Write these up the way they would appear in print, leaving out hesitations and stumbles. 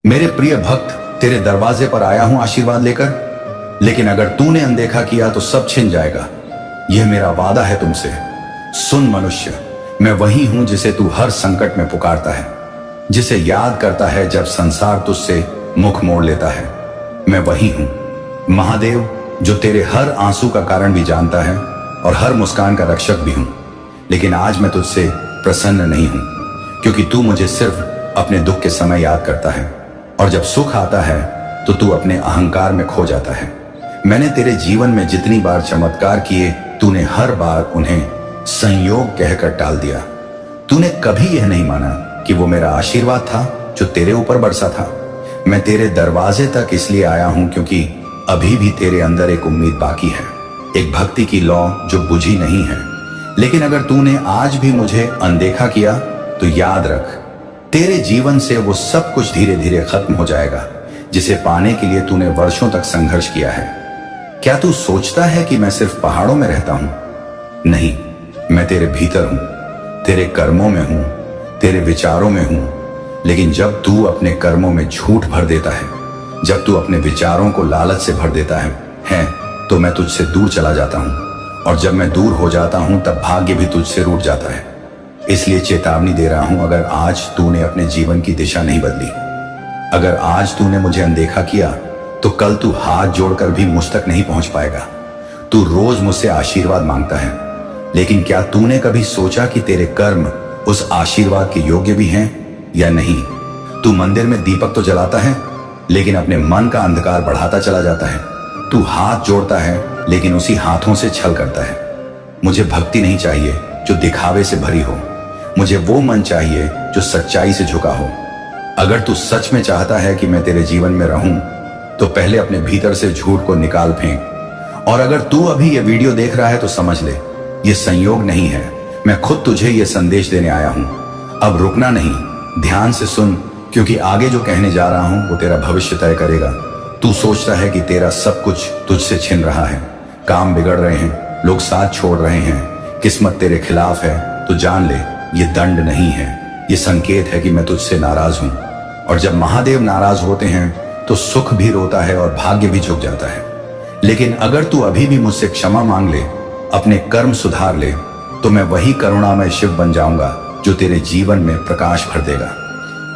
मेरे प्रिय भक्त, तेरे दरवाजे पर आया हूं आशीर्वाद लेकर, लेकिन अगर तूने अनदेखा किया तो सब छिन जाएगा। यह मेरा वादा है तुमसे। सुन मनुष्य, मैं वही हूं जिसे तू हर संकट में पुकारता है, जिसे याद करता है जब संसार तुझसे मुख मोड़ लेता है। मैं वही हूं, महादेव, जो तेरे हर आंसू का कारण भी जानता है और हर मुस्कान का रक्षक भी हूं। लेकिन आज मैं तुझसे प्रसन्न नहीं हूं, क्योंकि तू मुझे सिर्फ अपने दुख के समय याद करता है, और जब सुख आता है तो तू अपने अहंकार में खो जाता है। मैंने तेरे जीवन में जितनी बार चमत्कार किए, तूने हर बार उन्हें संयोग कहकर टाल दिया। तूने कभी यह नहीं माना कि वो मेरा आशीर्वाद था जो तेरे ऊपर बरसा था। मैं तेरे दरवाजे तक इसलिए आया हूं क्योंकि अभी भी तेरे अंदर एक उम्मीद बाकी है, एक भक्ति की लौ जो बुझी नहीं है। लेकिन अगर तूने आज भी मुझे अनदेखा किया तो याद रख, तेरे जीवन से वो सब कुछ धीरे धीरे खत्म हो जाएगा जिसे पाने के लिए तूने वर्षों तक संघर्ष किया है। क्या तू सोचता है कि मैं सिर्फ पहाड़ों में रहता हूं? नहीं, मैं तेरे भीतर हूं, तेरे कर्मों में हूं, तेरे विचारों में हूं। लेकिन जब तू अपने कर्मों में झूठ भर देता है, जब तू अपने विचारों को लालच से भर देता है तो मैं तुझसे दूर चला जाता हूं, और जब मैं दूर हो जाता हूं तब भाग्य भी तुझसे रूठ जाता है। इसलिए चेतावनी दे रहा हूं, अगर आज तूने अपने जीवन की दिशा नहीं बदली, अगर आज तूने मुझे अनदेखा किया, तो कल तू हाथ जोड़कर भी मुझ तक नहीं पहुंच पाएगा। तू रोज मुझसे आशीर्वाद मांगता है, लेकिन क्या तूने कभी सोचा कि तेरे कर्म उस आशीर्वाद के योग्य भी हैं या नहीं? तू मंदिर में दीपक तो जलाता है, लेकिन अपने मन का अंधकार बढ़ाता चला जाता है। तू हाथ जोड़ता है, लेकिन उसी हाथों से छल करता है। मुझे भक्ति नहीं चाहिए जो दिखावे से भरी हो, मुझे वो मन चाहिए जो सच्चाई से झुका हो। अगर तू सच में चाहता है कि मैं तेरे जीवन में रहूं, तो पहले अपने भीतर से झूठ को निकाल फेंक। और अगर तू अभी ये वीडियो देख रहा है तो समझ ले, ये संयोग नहीं है, मैं खुद तुझे ये संदेश देने आया हूं। अब रुकना नहीं, ध्यान से सुन, क्योंकि आगे जो कहने जा रहा हूं वो तेरा भविष्य तय करेगा। तू सोचता है कि तेरा सब कुछ तुझसे छिन रहा है, काम बिगड़ रहे हैं, लोग साथ छोड़ रहे हैं, किस्मत तेरे खिलाफ है, तो जान ले, ये दंड नहीं है, ये संकेत है कि मैं तुझसे नाराज हूं। और जब महादेव नाराज होते हैं तो सुख भी रोता है और भाग्य भी झुक जाता है। लेकिन अगर तू अभी भी मुझसे क्षमा मांग ले, अपने कर्म सुधार ले, तो मैं वही करुणामय शिव बन जाऊंगा जो तेरे जीवन में प्रकाश भर देगा।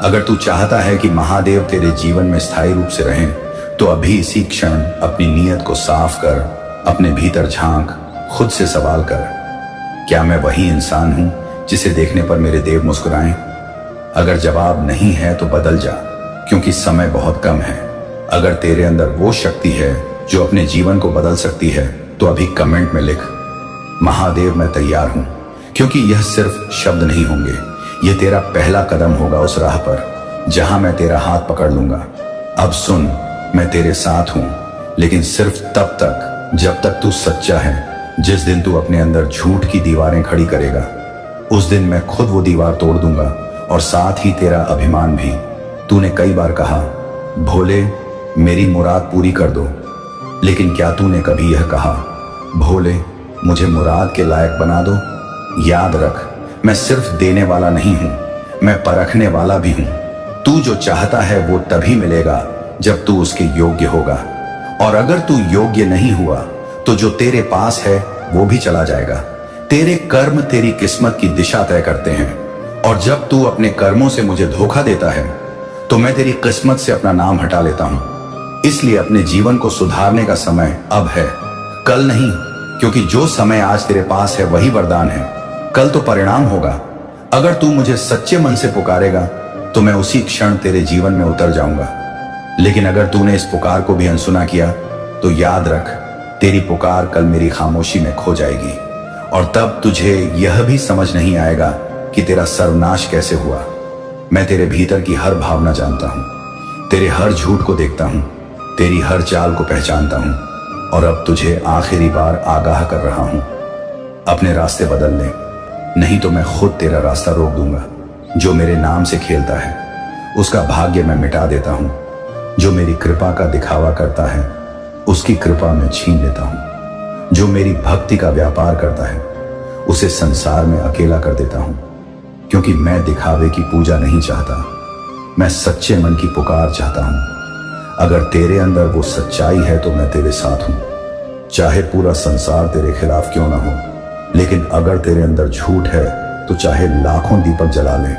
अगर तू चाहता है कि महादेव तेरे जीवन में स्थायी रूप से रहें, तो अभी इसी क्षण अपनी नीयत को साफ कर, अपने भीतर झांक, खुद से सवाल कर, क्या मैं वही इंसान हूं जिसे देखने पर मेरे देव मुस्कुराएं? अगर जवाब नहीं है तो बदल जा, क्योंकि समय बहुत कम है। अगर तेरे अंदर वो शक्ति है जो अपने जीवन को बदल सकती है, तो अभी कमेंट में लिख, महादेव मैं तैयार हूं। क्योंकि यह सिर्फ शब्द नहीं होंगे, यह तेरा पहला कदम होगा उस राह पर जहां मैं तेरा हाथ पकड़ लूंगा। अब सुन, मैं तेरे साथ हूं, लेकिन सिर्फ तब तक जब तक तू सच्चा है। जिस दिन तू अपने अंदर झूठ की दीवारें खड़ी करेगा, उस दिन मैं खुद वो दीवार तोड़ दूंगा, और साथ ही तेरा अभिमान भी। तूने कई बार कहा, भोले मेरी मुराद पूरी कर दो, लेकिन क्या तूने कभी यह कहा, भोले मुझे मुराद के लायक बना दो? याद रख, मैं सिर्फ देने वाला नहीं हूं, मैं परखने वाला भी हूं। तू जो चाहता है वो तभी मिलेगा जब तू उसके योग्य होगा, और अगर तू योग्य नहीं हुआ तो जो तेरे पास है वो भी चला जाएगा। तेरे कर्म तेरी किस्मत की दिशा तय करते हैं, और जब तू अपने कर्मों से मुझे धोखा देता है तो मैं तेरी किस्मत से अपना नाम हटा लेता हूं। इसलिए अपने जीवन को सुधारने का समय अब है, कल नहीं, क्योंकि जो समय आज तेरे पास है वही वरदान है, कल तो परिणाम होगा। अगर तू मुझे सच्चे मन से पुकारेगा तो मैं उसी क्षण तेरे जीवन में उतर जाऊंगा। लेकिन अगर तूने इस पुकार को भी अनसुना किया, तो याद रख, तेरी पुकार कल मेरी खामोशी में खो जाएगी, और तब तुझे यह भी समझ नहीं आएगा कि तेरा सर्वनाश कैसे हुआ। मैं तेरे भीतर की हर भावना जानता हूं, तेरे हर झूठ को देखता हूं, तेरी हर चाल को पहचानता हूं, और अब तुझे आखिरी बार आगाह कर रहा हूं, अपने रास्ते बदल ले, नहीं तो मैं खुद तेरा रास्ता रोक दूंगा। जो मेरे नाम से खेलता है उसका भाग्य मैं मिटा देता हूं, जो मेरी कृपा का दिखावा करता है उसकी कृपा मैं छीन लेता हूं, जो मेरी भक्ति का व्यापार करता है उसे संसार में अकेला कर देता हूं। क्योंकि मैं दिखावे की पूजा नहीं चाहता, मैं सच्चे मन की पुकार चाहता हूं। अगर तेरे अंदर वो सच्चाई है तो मैं तेरे साथ हूं, चाहे पूरा संसार तेरे खिलाफ क्यों ना हो। लेकिन अगर तेरे अंदर झूठ है तो चाहे लाखों दीपक जला ले,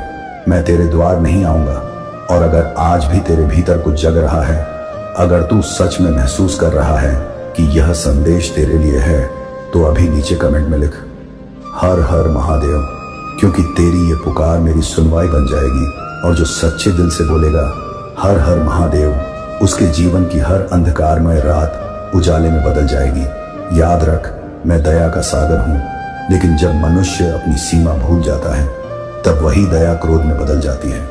मैं तेरे द्वार नहीं आऊंगा। और अगर आज भी तेरे भीतर कुछ जग रहा है, अगर तू सच में महसूस कर रहा है कि यह संदेश तेरे लिए है, तो अभी नीचे कमेंट में लिख हर हर महादेव, क्योंकि तेरी ये पुकार मेरी सुनवाई बन जाएगी। और जो सच्चे दिल से बोलेगा हर हर महादेव, उसके जीवन की हर अंधकारमय रात उजाले में बदल जाएगी। याद रख, मैं दया का सागर हूं, लेकिन जब मनुष्य अपनी सीमा भूल जाता है तब वही दया क्रोध में बदल जाती है।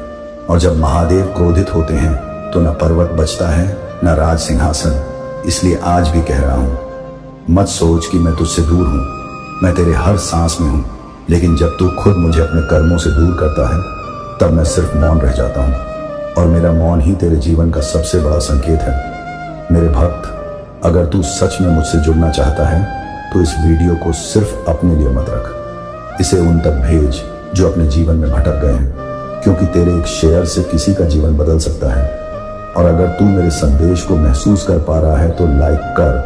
और जब महादेव क्रोधित होते हैं तो न पर्वत बचता है न राज सिंहासन। इसलिए आज भी कह रहा हूं, मत सोच कि मैं तुझसे दूर हूं, मैं तेरे हर सांस में हूं। लेकिन जब तू खुद मुझे अपने कर्मों से दूर करता है तब मैं सिर्फ मौन रह जाता हूं, और मेरा मौन ही तेरे जीवन का सबसे बड़ा संकेत है। मेरे भक्त, अगर तू सच में मुझसे जुड़ना चाहता है तो इस वीडियो को सिर्फ अपने लिए मत रख, इसे उन तक भेज जो अपने जीवन में भटक गए हैं, क्योंकि तेरे एक शेयर से किसी का जीवन बदल सकता है। और अगर तू मेरे संदेश को महसूस कर पा रहा है तो लाइक कर,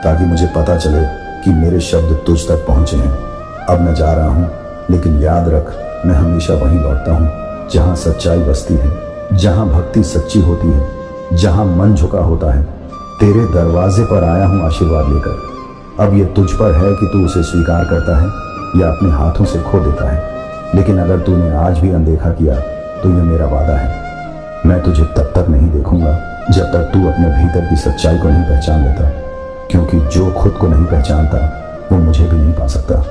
ताकि मुझे पता चले कि मेरे शब्द तुझ तक पहुंचे हैं। अब मैं जा रहा हूं, लेकिन याद रख, मैं हमेशा वहीं लौटता हूं जहां सच्चाई बसती है, जहां भक्ति सच्ची होती है, जहां मन झुका होता है। तेरे दरवाजे पर आया हूं आशीर्वाद लेकर। अब ये तुझ पर है कि तू उसे स्वीकार करता है या अपने हाथों से खो देता है। लेकिन अगर तूने आज भी अनदेखा किया तो यह मेरा वादा है, मैं तुझे तब तक नहीं देखूंगा जब तक तू अपने भीतर की सच्चाई को नहीं पहचान लेता, क्योंकि जो खुद को नहीं पहचानता वो मुझे भी नहीं पा सकता।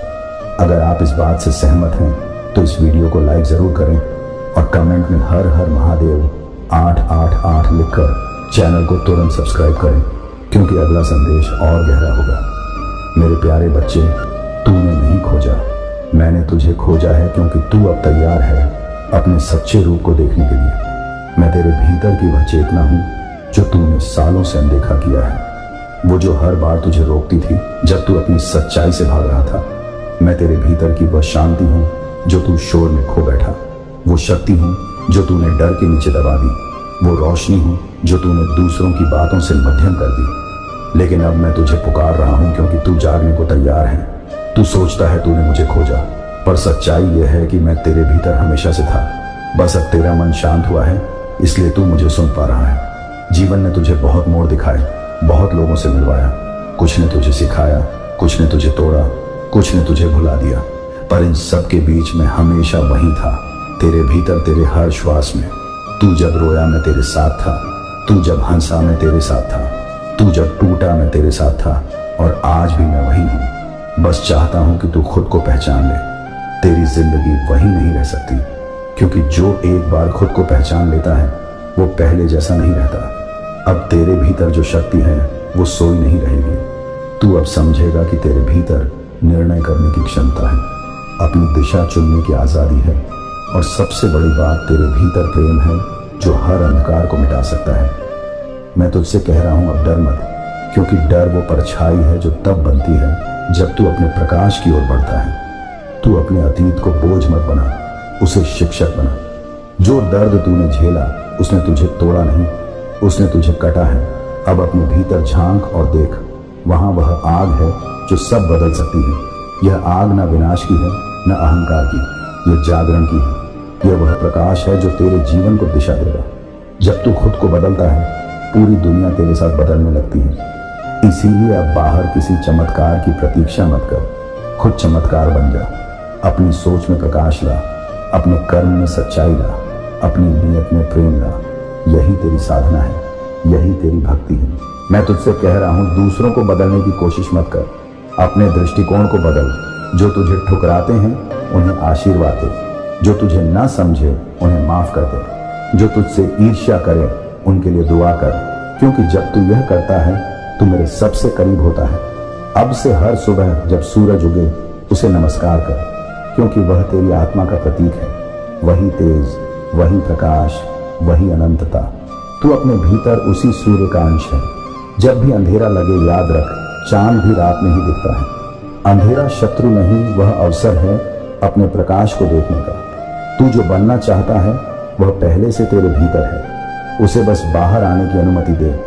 अगर आप इस बात से सहमत हैं तो इस वीडियो को लाइक जरूर करें और कमेंट में हर हर महादेव 888 लिखकर चैनल को तुरंत सब्सक्राइब करें, क्योंकि अगला संदेश और गहरा होगा। मेरे प्यारे बच्चे, तूने नहीं खोजा, मैंने तुझे खोजा है, क्योंकि तू अब तैयार है अपने सच्चे रूप को देखने के लिए। मैं तेरे भीतर की वह चेतना हूं जो तूने सालों से अनदेखा किया है, वो जो हर बार तुझे रोकती थी जब तू अपनी सच्चाई से भाग रहा था। मैं तेरे भीतर की वह शांति हूं जो तू शोर में खो बैठा, वो शक्ति हूं जो तूने डर के नीचे दबा दी, वो रोशनी हूं जो तूने दूसरों की बातों से मध्यम कर दी। लेकिन अब मैं तुझे पुकार रहा हूं क्योंकि तू जागने को तैयार है। तू सोचता है तूने मुझे खोजा, पर सच्चाई यह है कि मैं तेरे भीतर हमेशा से था। बस अब तेरा मन शांत हुआ है, इसलिए तू मुझे सुन पा रहा है। जीवन ने तुझे बहुत मोड़ दिखाए, बहुत लोगों से मिलवाया, कुछ ने तुझे सिखाया, कुछ ने तुझे तोड़ा, कुछ ने तुझे भुला दिया, पर इन सब के बीच में हमेशा वहीं था, तेरे भीतर, तेरे हर श्वास में। तू जब रोया मैं तेरे साथ था, तू जब हंसा मैं तेरे साथ था, तू जब टूटा मैं तेरे साथ था, और आज भी मैं वही हूं। बस चाहता हूं कि तू खुद को पहचान ले। तेरी जिंदगी वही नहीं रह सकती, क्योंकि जो एक बार खुद को पहचान लेता है वो पहले जैसा नहीं रहता। अब तेरे भीतर जो शक्ति है वो सोई नहीं रहेगी। तू अब समझेगा कि तेरे भीतर निर्णय करने की क्षमता है, अपनी दिशा चुनने की आजादी है, और सबसे बड़ी बात, तेरे भीतर प्रेम है जो हर अंधकार को मिटा सकता है। मैं तुझसे कह रहा हूं, अब डर मत, क्योंकि डर वो परछाई है जो तब बनती है जब तू अपने प्रकाश की ओर बढ़ता है। तू अपने अतीत को बोझ मत बना, उसे शिक्षक बना। जो दर्द तूने झेला उसने तुझे तोड़ा नहीं, उसने तुझे कटा है। अब अपने भीतर झांक और देख, वहां वह आग है जो सब बदल सकती है। यह आग न विनाश की है न अहंकार की, यह जागरण की है। यह वह प्रकाश है जो तेरे जीवन को दिशा देगा। जब तू खुद को बदलता है पूरी दुनिया तेरे साथ बदलने लगती है। इसीलिए अब बाहर किसी चमत्कार की प्रतीक्षा मत कर, खुद चमत्कार बन जा। अपनी सोच में प्रकाश ला, अपने कर्म में सच्चाई ला, अपनी नियत में प्रेम ला। यही तेरी साधना है, यही तेरी भक्ति है। मैं तुझसे कह रहा हूं, दूसरों को बदलने की कोशिश मत कर, अपने दृष्टिकोण को बदल। जो तुझे ठुकराते हैं उन्हें आशीर्वाद दे, जो तुझे ना समझे उन्हें माफ कर दे, जो तुझसे ईर्ष्या करे उनके लिए दुआ कर, क्योंकि जब तू यह करता है तू मेरे सबसे करीब होता है। अब से हर सुबह जब सूरज उगे उसे नमस्कार कर, क्योंकि वह तेरी आत्मा का प्रतीक है। वही तेज, वही प्रकाश, वही अनंतता। तू अपने भीतर उसी सूर्य का अंश है। जब भी अंधेरा लगे याद रख, चांद भी रात में ही दिखता है। अंधेरा शत्रु नहीं, वह अवसर है अपने प्रकाश को देखने का। तू जो बनना चाहता है वह पहले से तेरे भीतर है, उसे बस बाहर आने की अनुमति दे।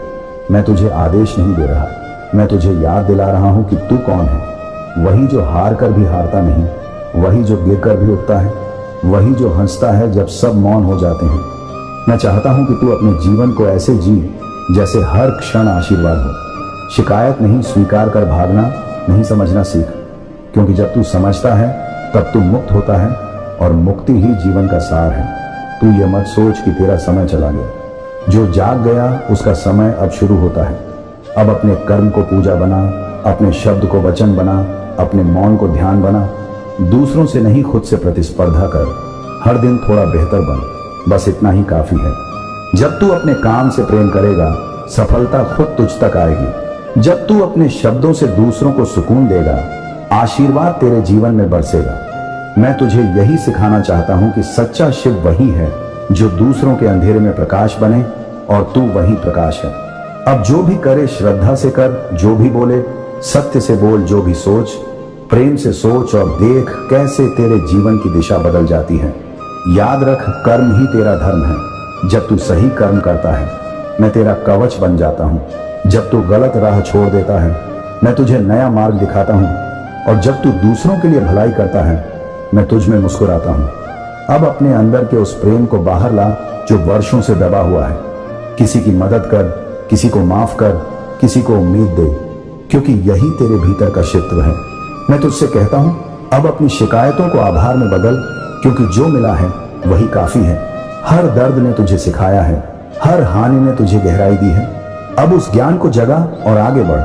मैं तुझे आदेश नहीं दे रहा, मैं तुझे याद दिला रहा हूं कि तू कौन है। वही जो हार कर भी हारता नहीं, वही जो गिर कर भी उठता है, वही जो हंसता है जब सब मौन हो जाते हैं। मैं चाहता हूं कि तू अपने जीवन को ऐसे जी जैसे हर क्षण आशीर्वाद हो। शिकायत नहीं, स्वीकार कर भागना नहीं, समझना सीख। क्योंकि जब तू समझता है तब तू मुक्त होता है, और मुक्ति ही जीवन का सार है। तू ये मत सोच कि तेरा समय चला गया। जो जाग गया उसका समय अब शुरू होता है। अब अपने कर्म को पूजा बना, अपने शब्द को वचन बना, अपने मौन को ध्यान बना। दूसरों से नहीं, खुद से प्रतिस्पर्धा कर। हर दिन थोड़ा बेहतर बन, बस इतना ही काफी है। जब तू अपने काम से प्रेम करेगा, सफलता खुद तुझ तक आएगी। जब तू अपने शब्दों से दूसरों को सुकून देगा, आशीर्वाद तेरे जीवन में बरसेगा। मैं तुझे यही सिखाना चाहता हूं कि सच्चा शिव वही है जो दूसरों के अंधेरे में प्रकाश बने, और तू वही प्रकाश है। अब जो भी करे श्रद्धा से कर, जो भी बोले सत्य से बोल, जो भी सोच प्रेम से सोच, और देख कैसे तेरे जीवन की दिशा बदल जाती है। याद रख, कर्म ही तेरा धर्म है। जब तू सही कर्म करता है, मैं तेरा कवच बन जाता हूं। जब तू गलत राह छोड़ देता है, मैं तुझे नया मार्ग दिखाता हूं। और जब तू दूसरों के लिए भलाई करता है, मैं तुझ में मुस्कुराता हूं। अब अपने अंदर के उस प्रेम को बाहर ला जो वर्षों से दबा हुआ है। किसी की मदद कर, किसी को माफ कर, किसी को उम्मीद दे, क्योंकि यही तेरे भीतर का शिव है। मैं तुझसे कहता हूं, अब अपनी शिकायतों को आभार में बदल, क्योंकि जो मिला है वही काफी है। हर दर्द ने तुझे सिखाया है, हर हानि ने तुझे गहराई दी है। अब उस ज्ञान को जगा और आगे बढ़।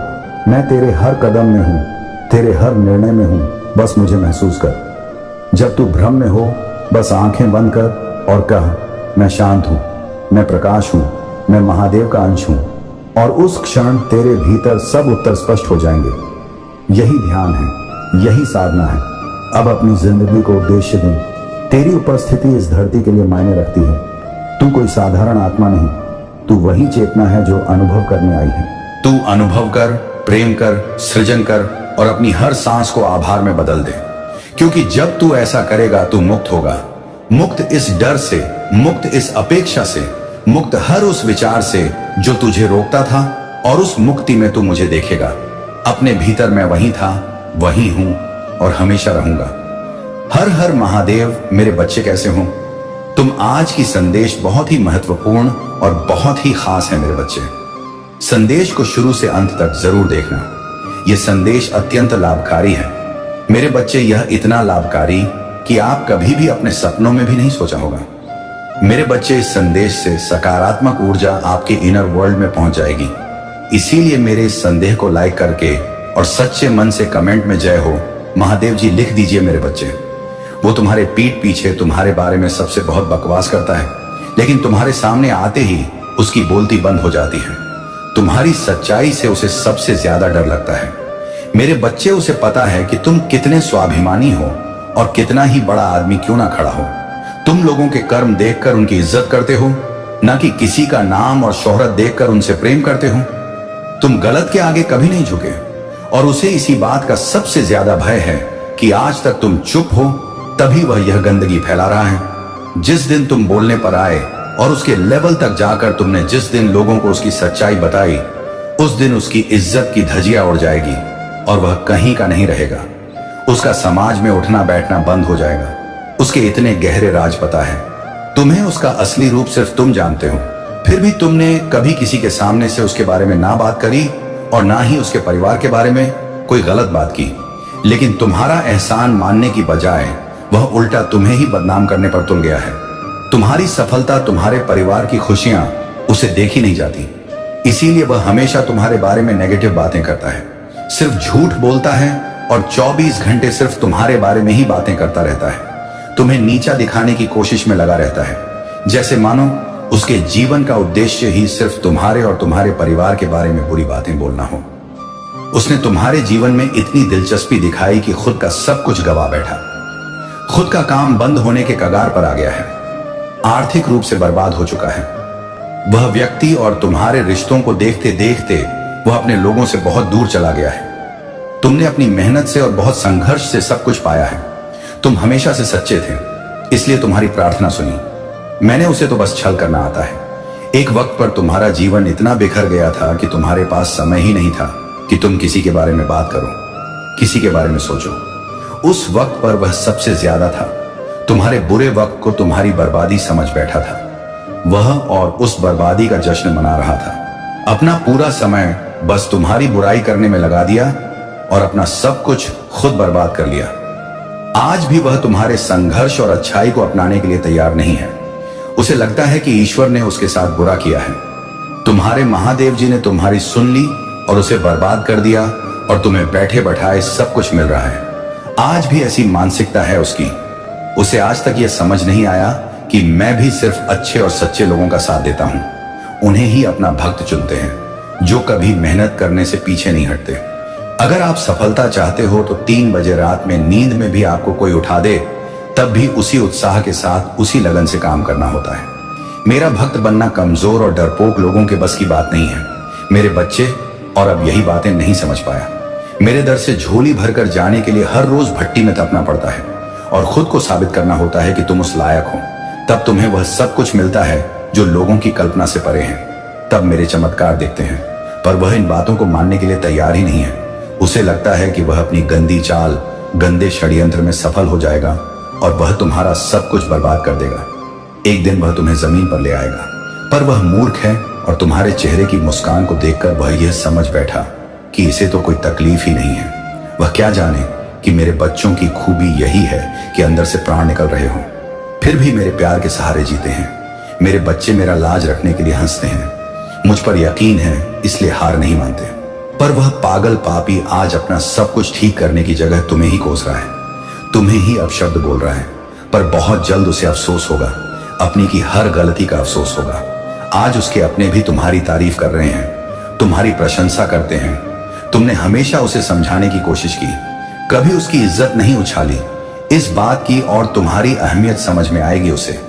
मैं तेरे हर कदम में हूं, तेरे हर निर्णय में हूं, बस मुझे महसूस कर। जब तू भ्रम में हो, बस आंखें बंद कर और कह, मैं शांत हूं, मैं प्रकाश हूं, मैं महादेव का अंश हूं। और उस क्षण तेरे भीतर सब उत्तर स्पष्ट हो जाएंगे। यही ध्यान है, यही साधना है। अब अपनी जिंदगी को उद्देश्य दे। तेरी उपस्थिति इस धरती के लिए मायने रखती है। तू कोई साधारण आत्मा नहीं, तू वही चेतना है जो अनुभव करने आई है। तू अनुभव कर, प्रेम कर, सृजन कर, और अपनी हर सांस को आभार में बदल दे। क्योंकि जब तू ऐसा करेगा तू मुक्त होगा। मुक्त इस डर से, मुक्त इस अपेक्षा से, मुक्त हर उस विचार से जो तुझे रोकता था। और उस मुक्ति में तू मुझे देखेगा। अपने भीतर मैं वही था, वही हूं और हमेशा रहूंगा। हर हर महादेव। मेरे बच्चे कैसे हो तुम? आज की संदेश बहुत ही महत्वपूर्ण और बहुत ही खास है मेरे बच्चे। संदेश को शुरू से अंत तक जरूर देखना। यह संदेश अत्यंत लाभकारी है मेरे बच्चे। यह इतना लाभकारी कि आप कभी भी अपने सपनों में भी नहीं सोचा होगा। मेरे बच्चे, इस संदेश से सकारात्मक ऊर्जा आपके इनर वर्ल्ड में पहुंच जाएगी। इसीलिए मेरे इस संदेश को लाइक करके और सच्चे मन से कमेंट में जय हो महादेव जी लिख दीजिए मेरे बच्चे। वो तुम्हारे पीठ पीछे तुम्हारे बारे में सबसे बहुत बकवास करता है, लेकिन तुम्हारे सामने आते ही उसकी बोलती बंद हो जाती है। तुम्हारी सच्चाई से उसे सबसे ज्यादा डर लगता है। मेरे बच्चे, उसे पता है कि तुम कितने स्वाभिमानी हो और कितना ही बड़ा आदमी क्यों ना खड़ा हो। तुम लोगों के कर्म देखकर उनकी इज्जत करते हो, ना कि किसी का नाम और शोहरत देखकर उनसे प्रेम करते हो। तुम गलत के आगे कभी नहीं झुके, और उसे इसी बात का सबसे ज्यादा भय है कि आज तक तुम चुप हो, तभी वह यह गंदगी फैला रहा है। जिस दिन तुम बोलने पर आए और उसके लेवल तक जाकर तुमने जिस दिन लोगों को उसकी सच्चाई बताई, उस दिन उसकी इज्जत की धज्जियां उड़ जाएगी और वह कहीं का नहीं रहेगा। उसका समाज में उठना बैठना बंद हो जाएगा। उसके इतने गहरे राज पता है तुम्हें। उसका असली रूप सिर्फ तुम जानते हो। फिर भी तुमने कभी किसी के सामने से उसके बारे में ना बात करी और ना ही उसके परिवार के बारे में कोई गलत बात की। लेकिन तुम्हारा एहसान मानने की बजाय वह उल्टा तुम्हें ही बदनाम करने पर तुल गया है। तुम्हारी सफलता, तुम्हारे परिवार की खुशियां उसे देखी नहीं जाती, इसीलिए वह हमेशा तुम्हारे बारे में नेगेटिव बातें करता है। सिर्फ झूठ बोलता है और 24 घंटे सिर्फ तुम्हारे बारे में ही बातें करता रहता है। तुम्हें नीचा दिखाने की कोशिश में लगा रहता है, जैसे मानो उसके जीवन का उद्देश्य ही सिर्फ तुम्हारे और तुम्हारे परिवार के बारे में बुरी बातें बोलना हो। उसने तुम्हारे जीवन में इतनी दिलचस्पी दिखाई कि खुद का सब कुछ गवा बैठा। खुद का काम बंद होने के कगार पर आ गया है। आर्थिक रूप से बर्बाद हो चुका है। वह व्यक्ति और तुम्हारे रिश्तों को देखते देखते वह अपने लोगों से बहुत दूर चला गया है। तुमने अपनी मेहनत से और बहुत संघर्ष से सब कुछ पाया है। तुम हमेशा से सच्चे थे, इसलिए तुम्हारी प्रार्थना सुनी। मैंने उसे तो बस छल करना आता है। एक वक्त पर तुम्हारा जीवन इतना बिखर गया था कि तुम्हारे पास समय ही नहीं था कि तुम किसी के बारे में बात करो, किसी के बारे में सोचो। उस वक्त पर वह सबसे ज्यादा था। तुम्हारे बुरे वक्त को तुम्हारी बर्बादी समझ बैठा था। वह और उस बर्बादी का जश्न मना रहा था। अपना पूरा समय बस तुम्हारी बुराई करने में लगा दिया और अपना सब कुछ खुद बर्बाद कर लिया। आज भी वह तुम्हारे संघर्ष और अच्छाई को अपनाने के लिए तैयार नहीं है। उसे लगता है कि ईश्वर ने उसके साथ बुरा किया है। तुम्हारे महादेव जी ने तुम्हारी सुन ली और उसे बर्बाद कर दिया और तुम्हें बैठे बैठाए सब कुछ मिल रहा है। आज भी ऐसी मानसिकता है उसकी। उसे आज तक यह समझ नहीं आया कि मैं भी सिर्फ अच्छे और सच्चे लोगों का साथ देता हूं। उन्हें ही अपना भक्त चुनते हैं जो कभी मेहनत करने से पीछे नहीं हटते। अगर आप सफलता चाहते हो तो 3 बजे रात में नींद में भी आपको कोई उठा दे तब भी उसी उत्साह के साथ उसी लगन से काम करना होता है। मेरा भक्त बनना कमजोर और डरपोक लोगों के बस की बात नहीं है। मेरे बच्चे और अब यही बातें नहीं समझ पाया। मेरे दर से झोली भरकर जाने के लिए हर रोज भट्टी में तपना पड़ता है और खुद को साबित करना होता है कि तुम उस लायक हो। तब तुम्हें वह सब कुछ मिलता है जो लोगों की कल्पना से परे है। तब मेरे चमत्कार देखते हैं, पर वह इन बातों को मानने के लिए तैयार ही नहीं है। उसे लगता है कि वह अपनी गंदी चाल, गंदे षड्यंत्र में सफल हो जाएगा और वह तुम्हारा सब कुछ बर्बाद कर देगा। एक दिन वह तुम्हें जमीन पर ले आएगा, पर वह मूर्ख है और तुम्हारे चेहरे की मुस्कान को देखकर वह यह समझ बैठा कि इसे तो कोई तकलीफ ही नहीं है। वह क्या जाने कि मेरे बच्चों की खूबी यही है कि अंदर से प्राण निकल रहे हो, फिर भी मेरे प्यार के सहारे जीते हैं। मेरे बच्चे मेरा लाज रखने के लिए हंसते हैं। मुझ पर यकीन है इसलिए हार नहीं मानते। पर वह पागल पापी आज अपना सब कुछ ठीक करने की जगह तुम्हें ही कोस रहा है, तुम्हें ही अपशब्द बोल रहा है। पर बहुत जल्द उसे अफसोस होगा, अपनी की हर गलती का अफसोस होगा। आज उसके अपने भी तुम्हारी तारीफ कर रहे हैं, तुम्हारी प्रशंसा करते हैं। तुमने हमेशा उसे समझाने की कोशिश की, कभी उसकी इज्जत नहीं उछाली। इस बात की और तुम्हारी अहमियत समझ में आएगी उसे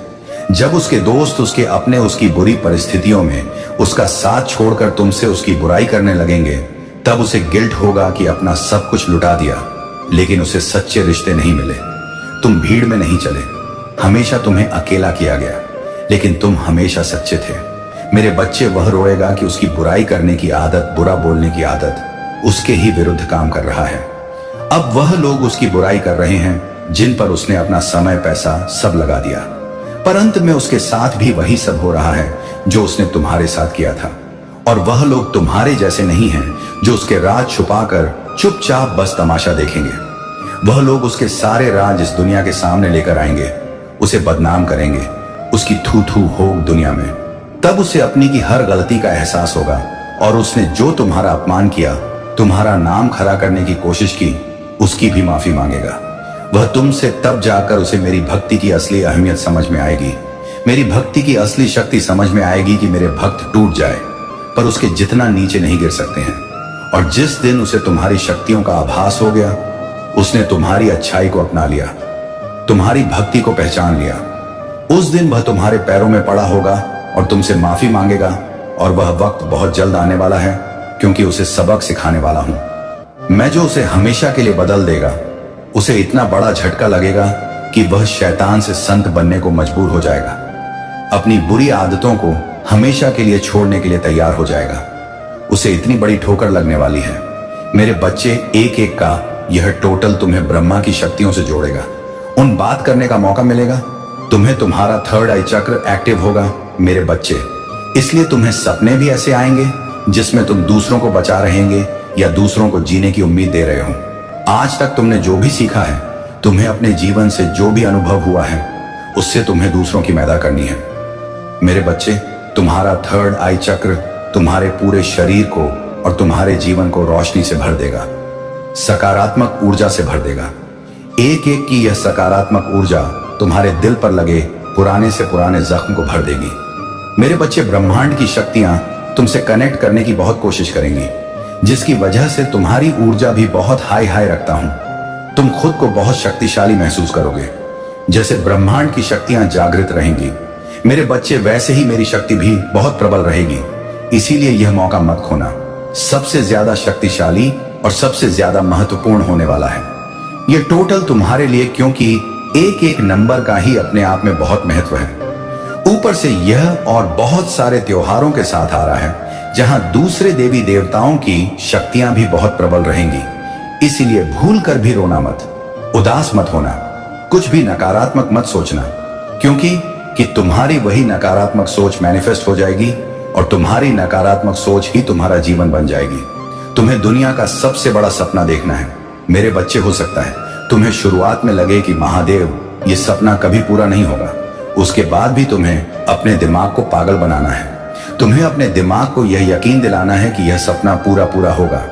जब उसके दोस्त, उसके अपने उसकी बुरी परिस्थितियों में उसका साथ छोड़कर तुमसे उसकी बुराई करने लगेंगे। तब उसे गिल्ट होगा कि अपना सब कुछ लुटा दिया, लेकिन उसे सच्चे रिश्ते नहीं मिले। तुम भीड़ में नहीं चले, हमेशा तुम्हें अकेला किया गया, लेकिन तुम हमेशा सच्चे थे। मेरे बच्चे, वह रोएगा कि उसकी बुराई करने की आदत, बुरा बोलने की आदत उसके ही विरुद्ध काम कर रहा है। अब वह लोग उसकी बुराई कर रहे हैं जिन पर उसने अपना समय, पैसा सब लगा दिया, पर अंत में उसके साथ भी वही सब हो रहा है जो उसने तुम्हारे साथ किया था। और वह लोग तुम्हारे जैसे नहीं हैं जो उसके राज छुपाकर चुपचाप बस तमाशा देखेंगे। वह लोग उसके सारे राज इस दुनिया के सामने लेकर आएंगे, उसे बदनाम करेंगे, उसकी थू थू होग दुनिया में। तब उसे अपनी की हर गलती का एहसास होगा और उसने जो तुम्हारा अपमान किया, तुम्हारा नाम खरा करने की कोशिश की, उसकी भी माफी मांगेगा। वह तुमसे तब जाकर उसे मेरी भक्ति की असली अहमियत समझ में आएगी। मेरी भक्ति की असली शक्ति समझ में आएगी कि मेरे भक्त टूट जाए पर उसके जितना नीचे नहीं गिर सकते हैं। और जिस दिन उसे तुम्हारी शक्तियों का आभास हो गया, उसने तुम्हारी अच्छाई को अपना लिया, तुम्हारी भक्ति को पहचान लिया। उस दिन वह तुम्हारे पैरों में पड़ा होगा और तुमसे माफी मांगेगा। और वह वक्त बहुत जल्द आने वाला है, क्योंकि उसे सबक सिखाने वाला हूं मैं, जो उसे हमेशा के लिए बदल देगा। उसे इतना बड़ा झटका लगेगा कि वह शैतान से संत बनने को मजबूर हो जाएगा, अपनी बुरी आदतों को हमेशा के लिए छोड़ने के लिए तैयार हो जाएगा। उसे इतनी बड़ी ठोकर लगने वाली है। मेरे बच्चे, एक एक का यह टोटल तुम्हें ब्रह्मा की शक्तियों से जोड़ेगा। उन बात करने का मौका मिलेगा, तुम्हें तुम्हारा थर्ड आई चक्र एक्टिव होगा मेरे बच्चे। इसलिए तुम्हें सपने भी ऐसे आएंगे जिसमें तुम दूसरों को बचा रहेंगे या दूसरों को जीने की उम्मीद दे रहे हो। आज तक तुमने जो भी सीखा है, तुम्हें अपने जीवन से जो भी अनुभव हुआ है, उससे तुम्हें दूसरों की मैदा करनी है। मेरे बच्चे, तुम्हारा थर्ड आई चक्र तुम्हारे पूरे शरीर को और तुम्हारे जीवन को रोशनी से भर देगा, सकारात्मक ऊर्जा से भर देगा। एक एक की यह सकारात्मक ऊर्जा तुम्हारे दिल पर लगे पुराने से पुराने जख्म को भर देगी। मेरे बच्चे, ब्रह्मांड की शक्तियां तुमसे कनेक्ट करने की बहुत कोशिश करेंगी, जिसकी वजह से तुम्हारी ऊर्जा भी बहुत हाई हाई रखता हूं। तुम खुद को बहुत शक्तिशाली महसूस करोगे, जैसे ब्रह्मांड की शक्तियां जागृत रहेंगी। मेरे बच्चे, वैसे ही मेरी शक्ति भी बहुत प्रबल रहेगी। इसीलिए यह मौका मत खोना। सबसे ज्यादा शक्तिशाली और सबसे ज्यादा महत्वपूर्ण होने वाला है यह टोटल तुम्हारे लिए, क्योंकि एक एक नंबर का ही अपने आप में बहुत महत्व है। ऊपर से यह और बहुत सारे त्योहारों के साथ आ रहा है जहां दूसरे देवी देवताओं की शक्तियां भी बहुत प्रबल रहेंगी। इसीलिए भूल कर भी रोना मत, उदास मत होना, कुछ भी नकारात्मक मत सोचना, क्योंकि तुम्हारी वही नकारात्मक सोच मैनिफेस्ट हो जाएगी और तुम्हारी नकारात्मक सोच ही तुम्हारा जीवन बन जाएगी। तुम्हें दुनिया का सबसे बड़ा सपना देखना है मेरे बच्चे। हो सकता है तुम्हें शुरुआत में लगे कि महादेव ये सपना कभी पूरा नहीं होगा, उसके बाद भी तुम्हें अपने दिमाग को पागल बनाना है। तुम्हें अपने दिमाग को यह यकीन दिलाना है कि यह सपना पूरा होगा।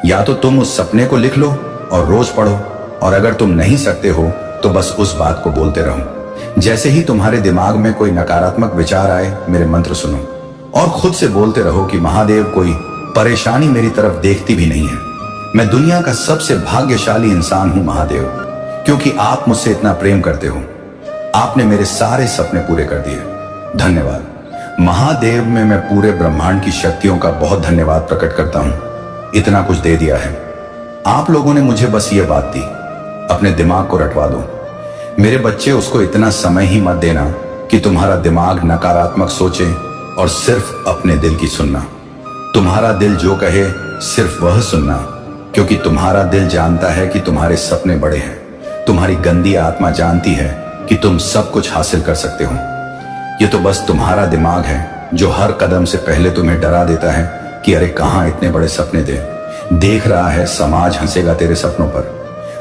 या तो तुम उस सपने को लिख लो और रोज पढ़ो, और अगर तुम नहीं सकते हो तो बस उस बात को बोलते रहो। जैसे ही तुम्हारे दिमाग में कोई नकारात्मक विचार आए, मेरे मंत्र सुनो और खुद से बोलते रहो कि महादेव कोई परेशानी मेरी तरफ देखती भी नहीं है। मैं दुनिया का सबसे भाग्यशाली इंसान हूं महादेव, क्योंकि आप मुझसे इतना प्रेम करते हो। आपने मेरे सारे सपने पूरे कर दिए, धन्यवाद। महादेव में मैं पूरे ब्रह्मांड की शक्तियों का बहुत धन्यवाद प्रकट करता हूं, इतना कुछ दे दिया है। आप लोगों ने मुझे बस ये बात दी, अपने दिमाग को रटवा दो। मेरे बच्चे, उसको इतना समय ही मत देना कि तुम्हारा दिमाग नकारात्मक सोचे और सिर्फ अपने दिल की सुनना। तुम्हारा दिल जो कहे सिर्फ वह सुनना, क्योंकि तुम्हारा दिल जानता है कि तुम्हारे सपने बड़े हैं। तुम्हारी गंदी आत्मा जानती है कि तुम सब कुछ हासिल कर सकते हो। ये तो बस तुम्हारा दिमाग है जो हर कदम से पहले तुम्हें डरा देता है कि अरे कहां इतने बड़े सपने देख रहा है, समाज हंसेगा तेरे सपनों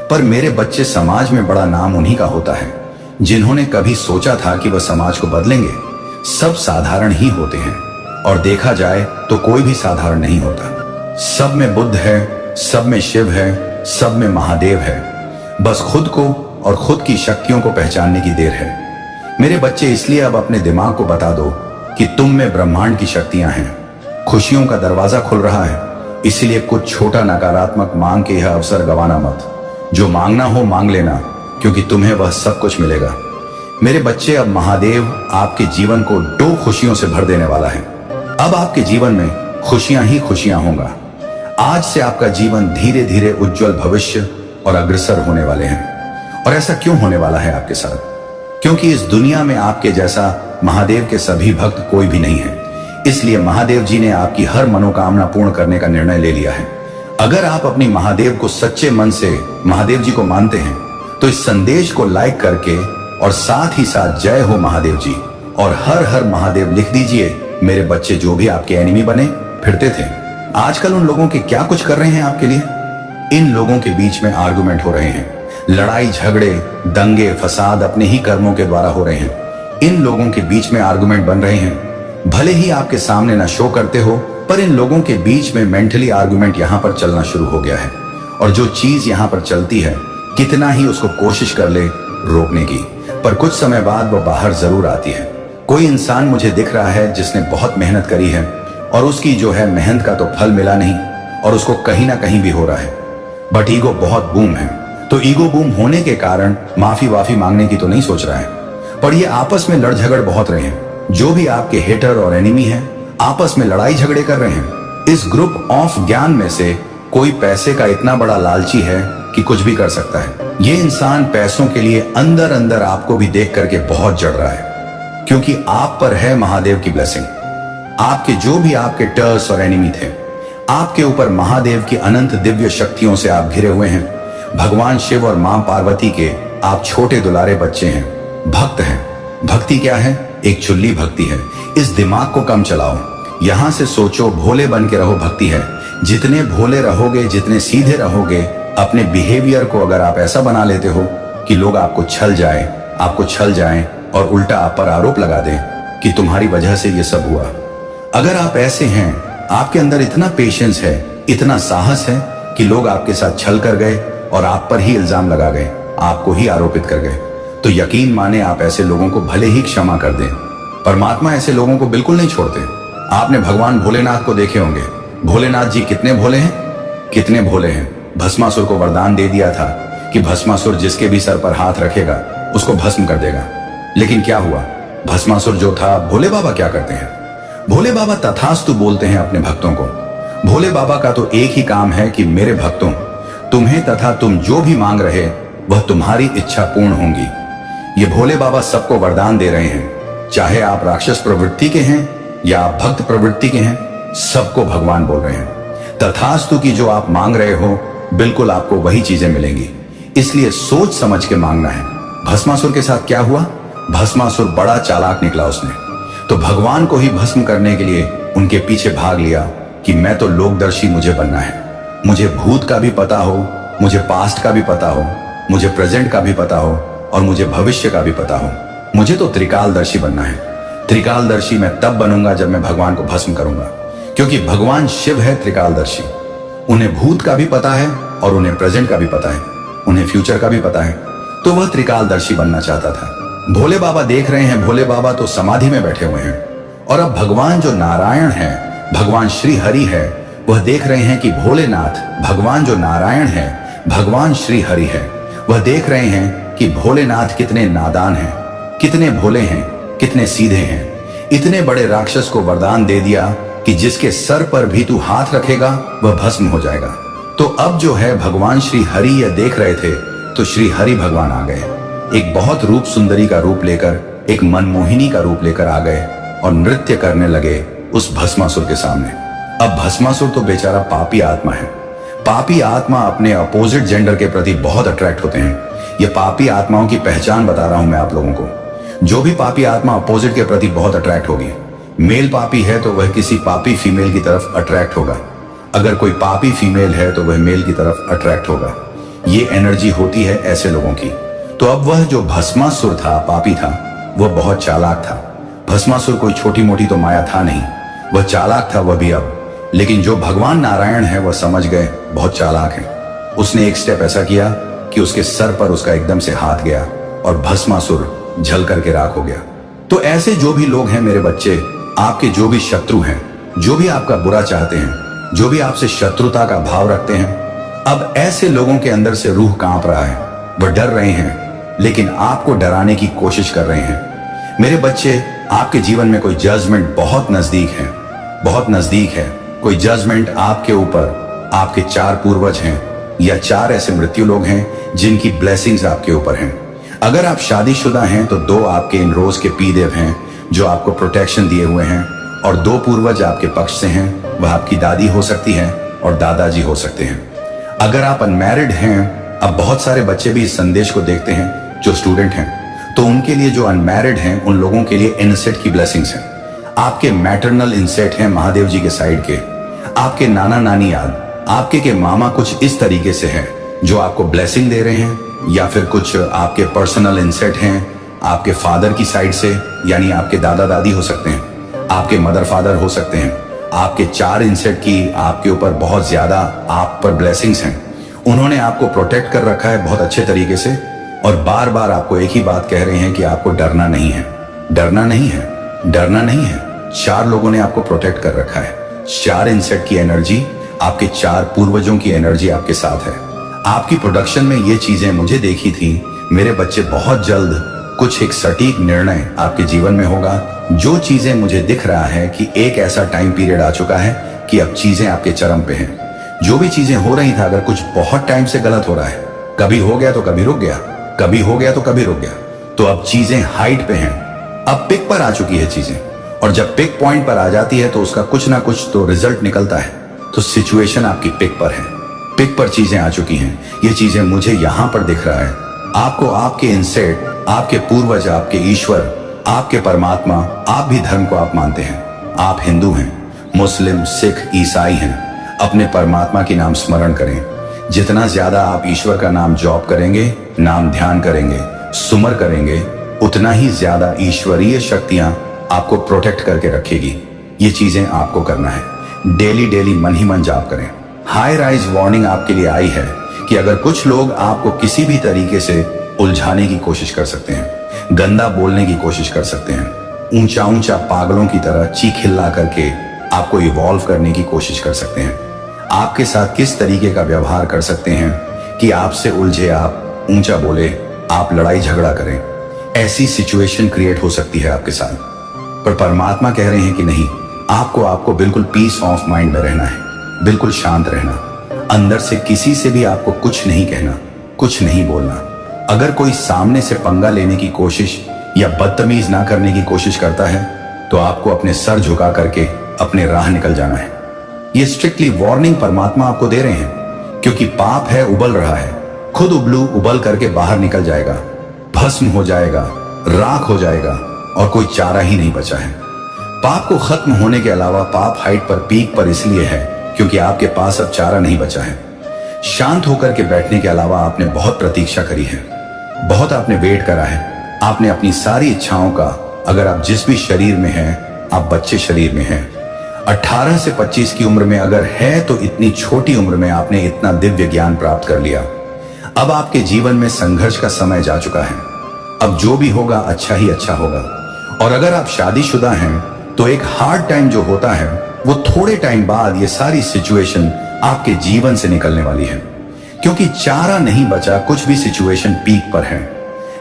पर मेरे बच्चे, समाज में बड़ा नाम उन्हीं का होता है जिन्होंने कभी सोचा था कि वह समाज को बदलेंगे। सब साधारण ही होते हैं और देखा जाए तो कोई भी साधारण नहीं होता। सब में बुद्ध है, सब में शिव है, सब में महादेव है। बस खुद को और खुद की शक्तियों को पहचानने की देर है मेरे बच्चे। इसलिए अब अपने दिमाग को बता दो कि तुम में ब्रह्मांड की शक्तियां हैं। खुशियों का दरवाजा खुल रहा है, इसलिए कुछ छोटा नकारात्मक मांग के यह अवसर गंवाना मत। जो मांगना हो मांग लेना, क्योंकि तुम्हें वह सब कुछ मिलेगा। मेरे बच्चे, अब महादेव आपके जीवन को 2 खुशियों से भर देने वाला है। अब आपके जीवन में खुशियां ही खुशियां होंगा। आज से आपका जीवन धीरे धीरे उज्जवल भविष्य और अग्रसर होने वाले हैं। और ऐसा क्यों होने वाला है आपके साथ? क्योंकि इस दुनिया में आपके जैसा महादेव के सभी भक्त कोई भी नहीं है। इसलिए महादेव जी ने आपकी हर मनोकामना पूर्ण करने का निर्णय ले लिया है। अगर आप अपनी महादेव को सच्चे मन से महादेव जी को मानते हैं तो इस संदेश को लाइक करके और साथ ही साथ जय हो महादेव जी और हर हर महादेव लिख दीजिए। मेरे बच्चे, जो भी आपके एनिमी बने फिरते थे, आजकल उन लोगों के क्या कुछ कर रहे हैं आपके लिए। इन लोगों के बीच में आर्गुमेंट हो रहे हैं, लड़ाई झगड़े दंगे फसाद अपने ही कर्मों के द्वारा हो रहे हैं। इन लोगों के बीच में आर्गुमेंट बन रहे हैं। भले ही आपके सामने ना शो करते हो, पर इन लोगों के बीच में मेंटली आर्गुमेंट यहां पर चलना शुरू हो गया है। और जो चीज यहां पर चलती है, कितना ही उसको कोशिश कर ले रोकने की, पर कुछ समय बाद वो बाहर जरूर आती है। कोई इंसान मुझे दिख रहा है जिसने बहुत मेहनत करी है और उसकी जो है मेहनत का तो फल मिला नहीं और उसको कहीं ना कहीं भी हो रहा है। बट ईगो बहुत बूम है, तो ईगो बूम होने के कारण माफी वाफी मांगने की तो नहीं सोच रहा है, पर ये आपस में लड़ झगड़ बहुत रहे हैं। जो भी आपके हेटर और एनिमी हैं, आपस में लड़ाई झगड़े कर रहे हैं। इस ग्रुप ऑफ ज्ञान में से कोई पैसे का इतना बड़ा लालची है कि कुछ भी कर सकता है। ये इंसान पैसों के लिए अंदर अंदर आपको भी देख करके बहुत जड़ रहा है, क्योंकि आप पर है महादेव की ब्लेसिंग। आपके जो भी आपके टर्स और एनिमी थे, आपके ऊपर महादेव की अनंत दिव्य शक्तियों से आप घिरे हुए हैं। भगवान शिव और मां पार्वती के आप छोटे दुलारे बच्चे हैं, भक्त हैं। भक्ति क्या है? एक चुल्ली भक्ति है। इस दिमाग को कम चलाओ, यहां से सोचो, भोले बन के रहो। भक्ति है, जितने भोले रहोगे, जितने सीधे रहोगे, अपने बिहेवियर को अगर आप ऐसा बना लेते हो कि लोग आपको छल जाएं और उल्टा आप पर आरोप लगा दें कि तुम्हारी वजह से ये सब हुआ। अगर आप ऐसे हैं, आपके अंदर इतना पेशेंस है, इतना साहस है कि लोग आपके साथ छल कर गए और आप पर ही इल्जाम लगा गए, आपको ही आरोपित कर गए, तो यकीन माने आप ऐसे लोगों को भले ही क्षमा कर दें। परमात्मा ऐसे लोगों को बिल्कुल नहीं छोड़ते। आपने भगवान भोलेनाथ को देखे होंगे। भोलेनाथ जी कितने भोले हैं, कितने भोले हैं। भस्मासुर को वरदान दे दिया था कि भस्मासुर जिसके भी सर पर हाथ रखेगा उसको भस्म कर देगा। लेकिन क्या हुआ? भस्मासुर जो था, भोले बाबा क्या करते हैं? भोले बाबा तथास्तु बोलते हैं अपने भक्तों को। भोले बाबा का तो एक ही काम है कि मेरे भक्तों, तुम्हें तथा तुम जो भी मांग रहे वह तुम्हारी इच्छा पूर्ण होंगी। ये भोले बाबा सबको वरदान दे रहे हैं, चाहे आप राक्षस प्रवृत्ति के हैं या आप भक्त प्रवृत्ति के हैं, सबको भगवान बोल रहे हैं। तथास्तु की जो आप मांग रहे हो बिल्कुल आपको वही चीजें मिलेंगी, इसलिए सोच समझ के मांगना है। भस्मासुर के साथ क्या हुआ? भस्मासुर बड़ा चालाक निकला उसने, तो भगवान को ही भस्म करने के लिए उनके पीछे भाग लिया कि मैं तो लोकदर्शी, मुझे बनना है, मुझे भूत का भी पता हो, मुझे पास्ट का भी पता हो, मुझे प्रेजेंट का भी पता हो और मुझे भविष्य का भी पता हो। मुझे तो त्रिकालदर्शी बनना है। त्रिकालदर्शी मैं तब बनूंगा जब मैं भगवान को भस्म करूंगा, क्योंकि भगवान शिव है त्रिकालदर्शी। उन्हें भूत का भी पता है और उन्हें प्रेजेंट का भी पता है, उन्हें फ्यूचर का भी पता है, तो वह त्रिकालदर्शी बनना चाहता था। भोले बाबा देख रहे हैं, भोले बाबा तो समाधि में बैठे हुए हैं, और अब भगवान जो नारायण है, भगवान श्री हरि है, वह देख रहे हैं कि भोलेनाथ, भगवान जो नारायण है, भगवान श्री हरि है, वह देख रहे हैं कि भोलेनाथ कितने नादान हैं, कितने भोले हैं, कितने सीधे हैं। इतने बड़े राक्षस को वरदान दे दिया कि जिसके सर पर भी तू हाथ रखेगा वह भस्म हो जाएगा। तो अब जो है भगवान श्री हरि यह देख रहे थे, तो श्री हरि भगवान आ गए, एक बहुत रूप सुंदरी का रूप लेकर, एक मनमोहिनी का रूप लेकर आ गए और नृत्य करने लगे उस भस्मासुर के सामने। अब भस्मासुर तो बेचारा पापी आत्मा है। पापी आत्मा अपने अपोजिट जेंडर के प्रति बहुत अट्रैक्ट होते हैं। ये पापी आत्माओं की पहचान बता रहा हूं मैं आप लोगों को। जो भी पापी आत्मा अपोजिट के प्रति बहुत अट्रैक्ट होगी, मेल पापी है तो वह किसी पापी फीमेल की तरफ अट्रैक्ट होगा, अगर कोई पापी फीमेल है तो वह मेल की तरफ अट्रैक्ट होगा। ये एनर्जी होती है ऐसे लोगों की। तो अब वह जो भस्मासुर था, पापी था, वह बहुत चालाक था। भस्मासुर कोई छोटी मोटी तो माया था नहीं, वह चालाक था, वह भी अब। लेकिन जो भगवान नारायण है वह समझ गए बहुत चालाक है। उसने एक स्टेप ऐसा किया कि उसके सर पर उसका एकदम से हाथ गया और भस्मासुर जल करके राख हो गया। तो ऐसे जो भी लोग हैं मेरे बच्चे, आपके जो भी शत्रु हैं, जो भी आपका बुरा चाहते हैं, जो भी आपसे शत्रुता का भाव रखते हैं, अब ऐसे लोगों के अंदर से रूह कांप रहा है, वह डर रहे हैं, लेकिन आपको डराने की कोशिश कर रहे हैं। मेरे बच्चे, आपके जीवन में कोई जजमेंट बहुत नजदीक है, बहुत नजदीक है। कोई जजमेंट आपके ऊपर, आपके 4 पूर्वज हैं या 4 ऐसे मृत्यु लोग हैं जिनकी ब्लेसिंग्स आपके ऊपर हैं। अगर आप शादीशुदा हैं तो 2 आपके इन रोज के पी देव हैं जो आपको प्रोटेक्शन दिए हुए हैं, और 2 पूर्वज आपके पक्ष से हैं, वह आपकी दादी हो सकती है और दादाजी हो सकते हैं। अगर आप अनमैरिड हैं, अब बहुत सारे बच्चे भी इस संदेश को देखते हैं जो स्टूडेंट हैं, तो उनके लिए जो अनमैरिड हैं उन लोगों के लिए इनसेट की ब्लेसिंग्स हैं। आपके मैटरनल इनसेट हैं महादेव जी के साइड के, आपके नाना नानी याद, आपके के मामा कुछ इस तरीके से हैं जो आपको ब्लेसिंग दे रहे हैं, या फिर कुछ आपके पर्सनल इनसेट हैं आपके फादर की साइड से, यानी आपके दादा दादी हो सकते हैं, आपके मदर फादर हो सकते हैं। आपके 4 इनसेट की आपके ऊपर बहुत ज्यादा आप पर ब्लेसिंग्स हैं। उन्होंने आपको प्रोटेक्ट कर रखा है बहुत अच्छे तरीके से, और बार बार आपको एक ही बात कह रहे हैं कि आपको डरना नहीं है, डरना नहीं है, डरना नहीं है। 4 लोगों ने आपको प्रोटेक्ट कर रखा है। 4 इनसेट की एनर्जी, आपके 4 पूर्वजों की एनर्जी आपके साथ है। आपकी प्रोडक्शन में ये चीजें मुझे देखी थी मेरे बच्चे। बहुत जल्द कुछ एक सटीक निर्णय आपके जीवन में होगा। जो चीजें मुझे दिख रहा है कि एक ऐसा टाइम पीरियड आ चुका है कि अब चीजें आपके चरम पे हैं। जो भी चीजें हो रही था, अगर कुछ बहुत टाइम से गलत हो रहा है, कभी हो गया तो कभी रुक गया, कभी हो गया तो कभी रुक गया, तो अब चीजें हाइट पे हैं, अब पिक पर आ चुकी है चीजें। और जब पिक पॉइंट पर आ जाती है तो उसका कुछ ना कुछ तो रिजल्ट निकलता है। तो सिचुएशन आपकी पिक पर है, पिक पर चीजें आ चुकी हैं। ये चीजें मुझे यहां पर दिख रहा है। आपको आपके इनसेट, आपके पूर्वज, आपके ईश्वर, आपके परमात्मा, आप भी धर्म को आप मानते हैं, आप हिंदू हैं, मुस्लिम, सिख, ईसाई हैं, अपने परमात्मा की नाम स्मरण करें। जितना ज्यादा आप ईश्वर का नाम जॉप करेंगे, नाम ध्यान करेंगे, सुमर करेंगे, उतना ही ज्यादा ईश्वरीय शक्तियां आपको प्रोटेक्ट करके रखेगी। ये चीजें आपको करना है। डेली डेली मन ही मन जाप करें। हाई राइज वार्निंग आपके लिए आई है कि अगर कुछ लोग आपको किसी भी तरीके से उलझाने की कोशिश कर सकते हैं, गंदा बोलने की कोशिश कर सकते हैं, ऊंचा ऊंचा पागलों की तरह चीखिल्ला करके आपको इवॉल्व करने की कोशिश कर सकते हैं, आपके साथ किस तरीके का व्यवहार कर सकते हैं कि आपसे उलझे, आप ऊंचा बोले, आप लड़ाई झगड़ा करें, ऐसी सिचुएशन क्रिएट हो सकती है आपके साथ। पर परमात्मा कह रहे हैं कि नहीं, आपको बिल्कुल पीस ऑफ माइंड में रहना है, बिल्कुल शांत रहना। अंदर से किसी से भी आपको कुछ नहीं कहना, कुछ नहीं बोलना। अगर कोई सामने से पंगा लेने की कोशिश या बदतमीज ना करने की कोशिश करता है तो आपको अपने सर झुका करके अपने राह निकल जाना है। ये स्ट्रिक्टली वार्निंग परमात्मा आपको दे रहे हैं, क्योंकि पाप है उबल रहा है, खुद उबल करके बाहर निकल जाएगा, भस्म हो जाएगा, राख हो जाएगा और कोई चारा ही नहीं बचा है। पाप को खत्म होने के अलावा पाप हाइट पर पीक पर इसलिए है क्योंकि आपके पास अब चारा नहीं बचा है। शांत होकर के बैठने के अलावा आपने बहुत प्रतीक्षा करी है, बहुत आपने वेट करा है। आपने अपनी सारी इच्छाओं का, अगर आप जिस भी शरीर में हैं, आप बच्चे शरीर में हैं, 18 से 25 की उम्र में अगर है तो इतनी छोटी उम्र में आपने इतना दिव्य ज्ञान प्राप्त कर लिया। अब आपके जीवन में संघर्ष का समय जा चुका है। अब जो भी होगा अच्छा ही अच्छा होगा। और अगर आप शादीशुदा हैं तो एक हार्ड टाइम जो होता है वो थोड़े टाइम बाद ये सारी सिचुएशन आपके जीवन से निकलने वाली है, क्योंकि चारा नहीं बचा, कुछ भी सिचुएशन पीक पर है।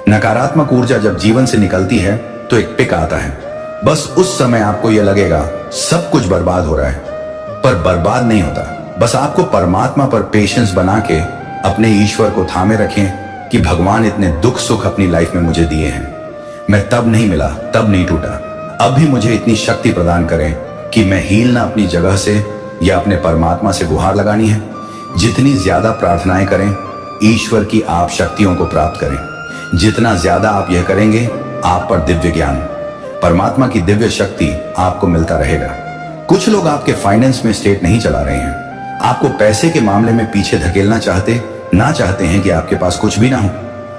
नकारात्मक ऊर्जा जब जीवन से निकलती है तो एक पिक आता है। बस उस समय आपको यह लगेगा सब कुछ बर्बाद हो रहा है, पर बर्बाद नहीं होता। बस आपको परमात्मा पर पेशेंस बना के अपने ईश्वर को थामे रखें कि भगवान इतने दुख सुख अपनी लाइफ में मुझे दिए हैं, मैं तब नहीं मिला, तब नहीं टूटा, अब भी मुझे इतनी शक्ति प्रदान करें कि मैं हील ना अपनी जगह से या अपने परमात्मा से गुहार लगानी है। जितनी ज्यादा प्रार्थनाएं करें, ईश्वर की आप शक्तियों को प्राप्त करें। जितना ज्यादा आप यह करेंगे, आप पर दिव्य ज्ञान, परमात्मा की दिव्य शक्ति आपको मिलता रहेगा। कुछ लोग आपके फाइनेंस में स्टेट नहीं चला रहे हैं, आपको पैसे के मामले में पीछे धकेलना चाहते हैं कि आपके पास कुछ भी ना हो।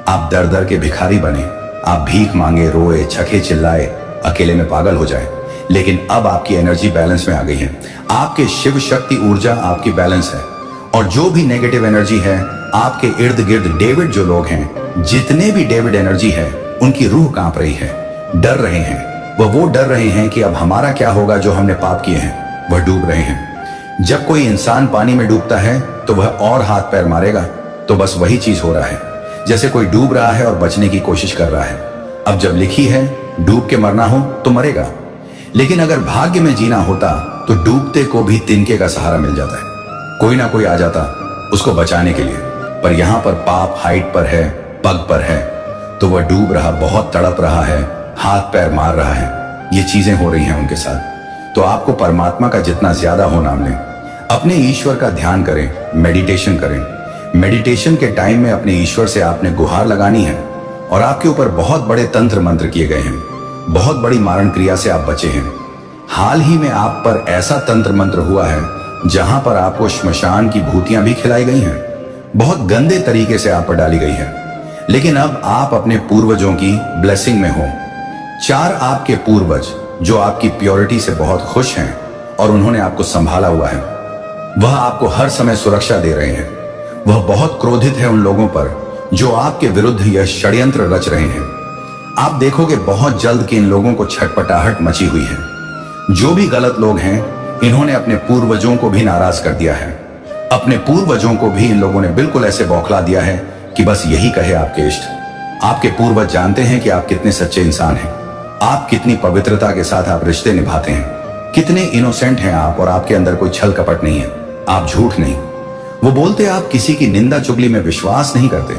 आप दर दर के भिखारी बने, आप भीख मांगे, रोए, छके चिल्लाए, अकेले में पागल हो जाए। लेकिन अब आपकी एनर्जी बैलेंस में आ गई है। आपके शिव शक्ति ऊर्जा आपकी बैलेंस है, और जो भी नेगेटिव एनर्जी है आपके इर्द गिर्द, डेविड जो लोग हैं, जितने भी डेविड एनर्जी है, उनकी रूह कांप रही है, डर रहे हैं। वो डर रहे हैं कि अब हमारा क्या होगा जो हमने पाप किए हैं। वह डूब रहे हैं। जब कोई इंसान पानी में डूबता है तो वह और हाथ पैर मारेगा, तो बस वही चीज हो रहा है, जैसे कोई डूब रहा है और बचने की कोशिश कर रहा है। अब जब लिखी है डूब के मरना हो तो मरेगा, लेकिन अगर भाग्य में जीना होता तो डूबते को भी तिनके का सहारा मिल जाता है, कोई ना कोई आ जाता उसको बचाने के लिए। पर यहां पर पाप हाइट पर है, पग पर है, तो वह डूब रहा, बहुत तड़प रहा है, हाथ पैर मार रहा है। ये चीजें हो रही हैं उनके साथ। तो आपको परमात्मा का जितना ज्यादा हो नाम लें, अपने ईश्वर का ध्यान करें, मेडिटेशन करें। मेडिटेशन के टाइम में अपने ईश्वर से आपने गुहार लगानी है, और आपके ऊपर बहुत बड़े तंत्र मंत्र किए गए हैं, बहुत बड़ी मारण क्रिया से आप बचे हैं। हाल ही में आप पर ऐसा तंत्र मंत्र हुआ है जहां पर आपको श्मशान की भूतियां भी खिलाई गई हैं, बहुत गंदे तरीके से आप पर डाली गई है। लेकिन अब आप अपने पूर्वजों की ब्लेसिंग में हो। 4 आपके पूर्वज जो आपकी प्योरिटी से बहुत खुश हैं और उन्होंने आपको संभाला हुआ है, वह आपको हर समय सुरक्षा दे रहे हैं। वह बहुत क्रोधित है उन लोगों पर जो आपके विरुद्ध यह षड्यंत्र रच रहे हैं। आप देखोगे बहुत जल्द कि इन लोगों को छटपटाहट मची हुई है। जो भी गलत लोग हैं, इन्होंने अपने पूर्वजों को भी नाराज कर दिया है। अपने पूर्वजों को भी इन लोगों ने बिल्कुल ऐसे बौखला दिया है कि बस यही कहे आपके इष्ट। आपके पूर्वज जानते हैं कि आप कितने सच्चे इंसान हैं, आप कितनी पवित्रता के साथ आप रिश्ते निभाते हैं, कितने इनोसेंट हैं आप, और आपके अंदर कोई छल कपट नहीं है, आप झूठ नहीं। वो बोलते आप किसी की निंदा चुगली में विश्वास नहीं करते,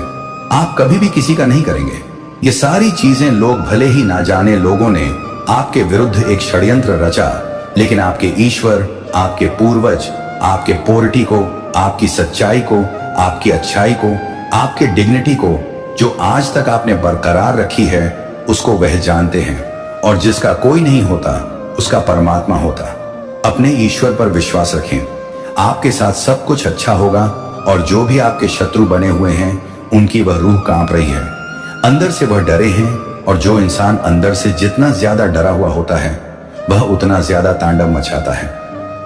आप कभी भी किसी का नहीं करेंगे। ये सारी चीजें लोग भले ही ना जाने, लोगों ने आपके विरुद्ध एक षड्यंत्र रचा, लेकिन आपके ईश्वर, आपके पूर्वज, आपके पोरिटी को, आपकी सच्चाई को, आपकी अच्छाई को, आपके डिग्निटी को, जो आज तक आपने बरकरार रखी है, उसको वह जानते हैं। और जिसका कोई नहीं होता उसका परमात्मा होता। अपने ईश्वर पर विश्वास रखें, आपके साथ सब कुछ अच्छा होगा। और जो भी आपके शत्रु बने हुए हैं, उनकी वह रूह कांप रही है, अंदर से वह डरे हैं। और जो इंसान अंदर से जितना ज्यादा डरा हुआ होता है, वह उतना ज्यादा तांडव मचाता है,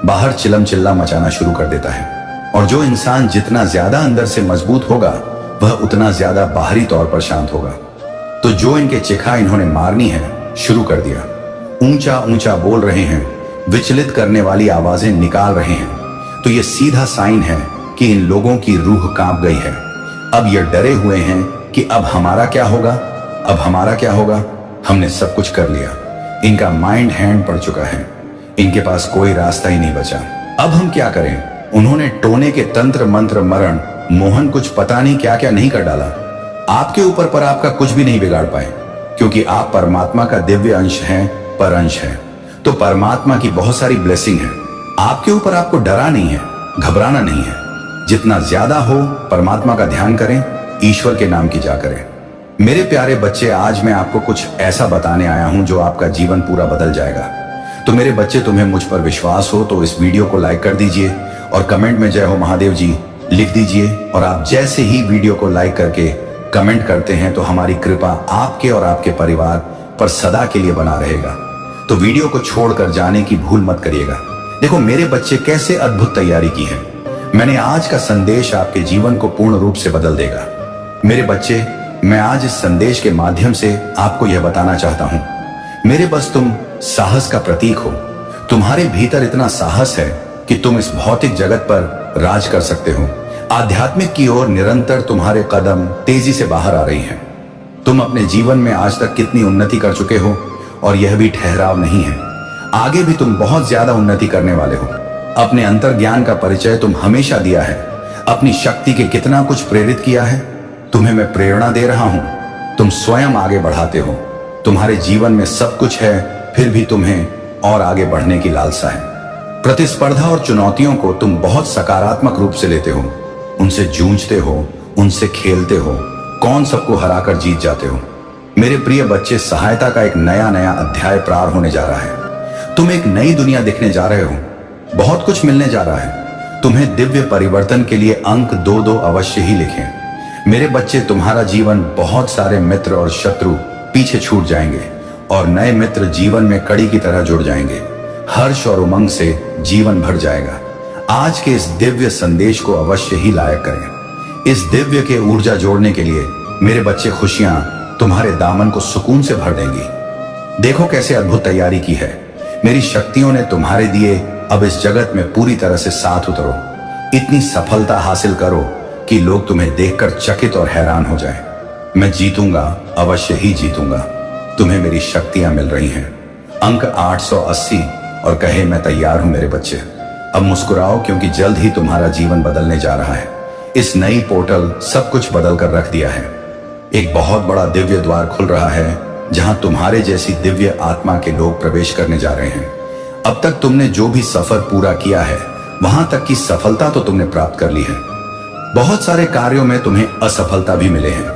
बाहर चिलम चिल्ला मचाना शुरू कर देता है। और जो इंसान जितना ज्यादा अंदर से मजबूत होगा, वह उतना ज्यादा बाहरी तौर पर शांत होगा। तो जो इनके चिखा इन्होंने मारनी है, शुरू कर दिया। ऊंचा ऊंचा बोल रहे हैं, विचलित करने वाली आवाजें निकाल रहे हैं, तो ये सीधा साइन है कि इन लोगों की रूह कांप गई है। अब ये डरे हुए हैं कि अब हमारा क्या होगा, अब हमारा क्या होगा। हमने सब कुछ कर लिया, इनका माइंड हैंड पड़ चुका है, इनके पास कोई रास्ता ही नहीं बचा। अब हम क्या करें। उन्होंने टोने के तंत्र मंत्र मरण मोहन कुछ पता नहीं क्या क्या नहीं कर डाला आपके ऊपर, पर आपका कुछ भी नहीं बिगाड़ पाए। क्योंकि आप परमात्मा का दिव्य अंश हैं, पर अंश हैं। तो परमात्मा की बहुत सारी ब्लेसिंग है आपके ऊपर। आपको डरा नहीं है, घबराना नहीं है। जितना ज्यादा हो परमात्मा का ध्यान करें, ईश्वर के नाम की जा करें। मेरे प्यारे बच्चे, आज मैं आपको कुछ ऐसा बताने आया हूं जो आपका जीवन पूरा बदल जाएगा। तो मेरे बच्चे, तुम्हें मुझ पर विश्वास हो तो इस वीडियो को लाइक कर दीजिए और कमेंट में जय हो महादेव जी लिख दीजिए। और आप जैसे ही वीडियो को लाइक करके कमेंट करते हैं तो हमारी कृपा आपके और आपके परिवार पर सदा के लिए बना रहेगा। तो वीडियो को छोड़कर जाने की भूल मत करिएगा। देखो मेरे बच्चे, कैसे अद्भुत तैयारी की है। मैंने आज का संदेश आपके जीवन को पूर्ण रूप से बदल देगा। मेरे बच्चे, मैं आज इस संदेश के माध्यम से आपको यह बताना चाहता हूं, मेरे बस तुम साहस का प्रतीक हो। तुम्हारे भीतर इतना साहस है कि तुम इस भौतिक जगत पर राज कर सकते हो। आध्यात्मिक की ओर निरंतर तुम्हारे कदम तेजी से बाहर आ रही हैं। तुम अपने जीवन में आज तक कितनी उन्नति कर चुके हो और यह भी ठहराव नहीं है। आगे भी तुम बहुत ज्यादा उन्नति करने वाले हो। अपने अंतर ज्ञान का परिचय तुम हमेशा दिया है। अपनी शक्ति के कितना कुछ प्रेरित किया है। तुम्हें मैं प्रेरणा दे रहा हूं, तुम स्वयं आगे बढ़ाते हो। तुम्हारे जीवन में सब कुछ है, फिर भी तुम्हें और आगे बढ़ने की लालसा है। प्रतिस्पर्धा और चुनौतियों को तुम बहुत सकारात्मक रूप से लेते हो, उनसे जूझते हो, उनसे खेलते हो। कौन सबको हराकर जीत जाते हो। मेरे प्रिय बच्चे, सहायता का एक नया नया अध्याय प्रारंभ होने जा रहा है। तुम एक नई दुनिया देखने जा रहे हो। बहुत कुछ मिलने जा रहा है। तुम्हें दिव्य परिवर्तन के लिए अंक 2-2 अवश्य ही लिखें। मेरे बच्चे, तुम्हारा जीवन बहुत सारे मित्र और शत्रु पीछे छूट जाएंगे और नए मित्र जीवन में कड़ी की तरह जुड़ जाएंगे। हर्ष और उमंग से जीवन भर जाएगा। आज के इस दिव्य संदेश को अवश्य ही लायक करें। इस दिव्य के ऊर्जा जोड़ने के लिए मेरे बच्चे, खुशियां तुम्हारे दामन को सुकून से भर देंगी। देखो कैसे अद्भुत तैयारी की है। मेरी शक्तियों ने तुम्हारे दिए। अब इस जगत में पूरी तरह से साथ उतरो। इतनी सफलता हासिल करो कि लोग तुम्हें देखकर चकित और हैरान हो जाएं। मैं जीतूंगा, अवश्य ही जीतूंगा। तुम्हें मेरी शक्तियां मिल रही हैं। अंक 880 और कहे, मैं तैयार हूं मेरे बच्चे। अब मुस्कुराओ, क्योंकि जल्द ही तुम्हारा जीवन बदलने जा रहा है। इस नई पोर्टल सब कुछ बदल कर रख दिया है। एक बहुत बड़ा दिव्य द्वार खुल रहा है जहां तुम्हारे जैसी दिव्य आत्मा के लोग प्रवेश करने जा रहे हैं। अब तक तुमने जो भी सफर पूरा किया है, वहां तक की सफलता तो तुमने प्राप्त कर ली है। बहुत सारे कार्यों में तुम्हें असफलता भी मिले हैं,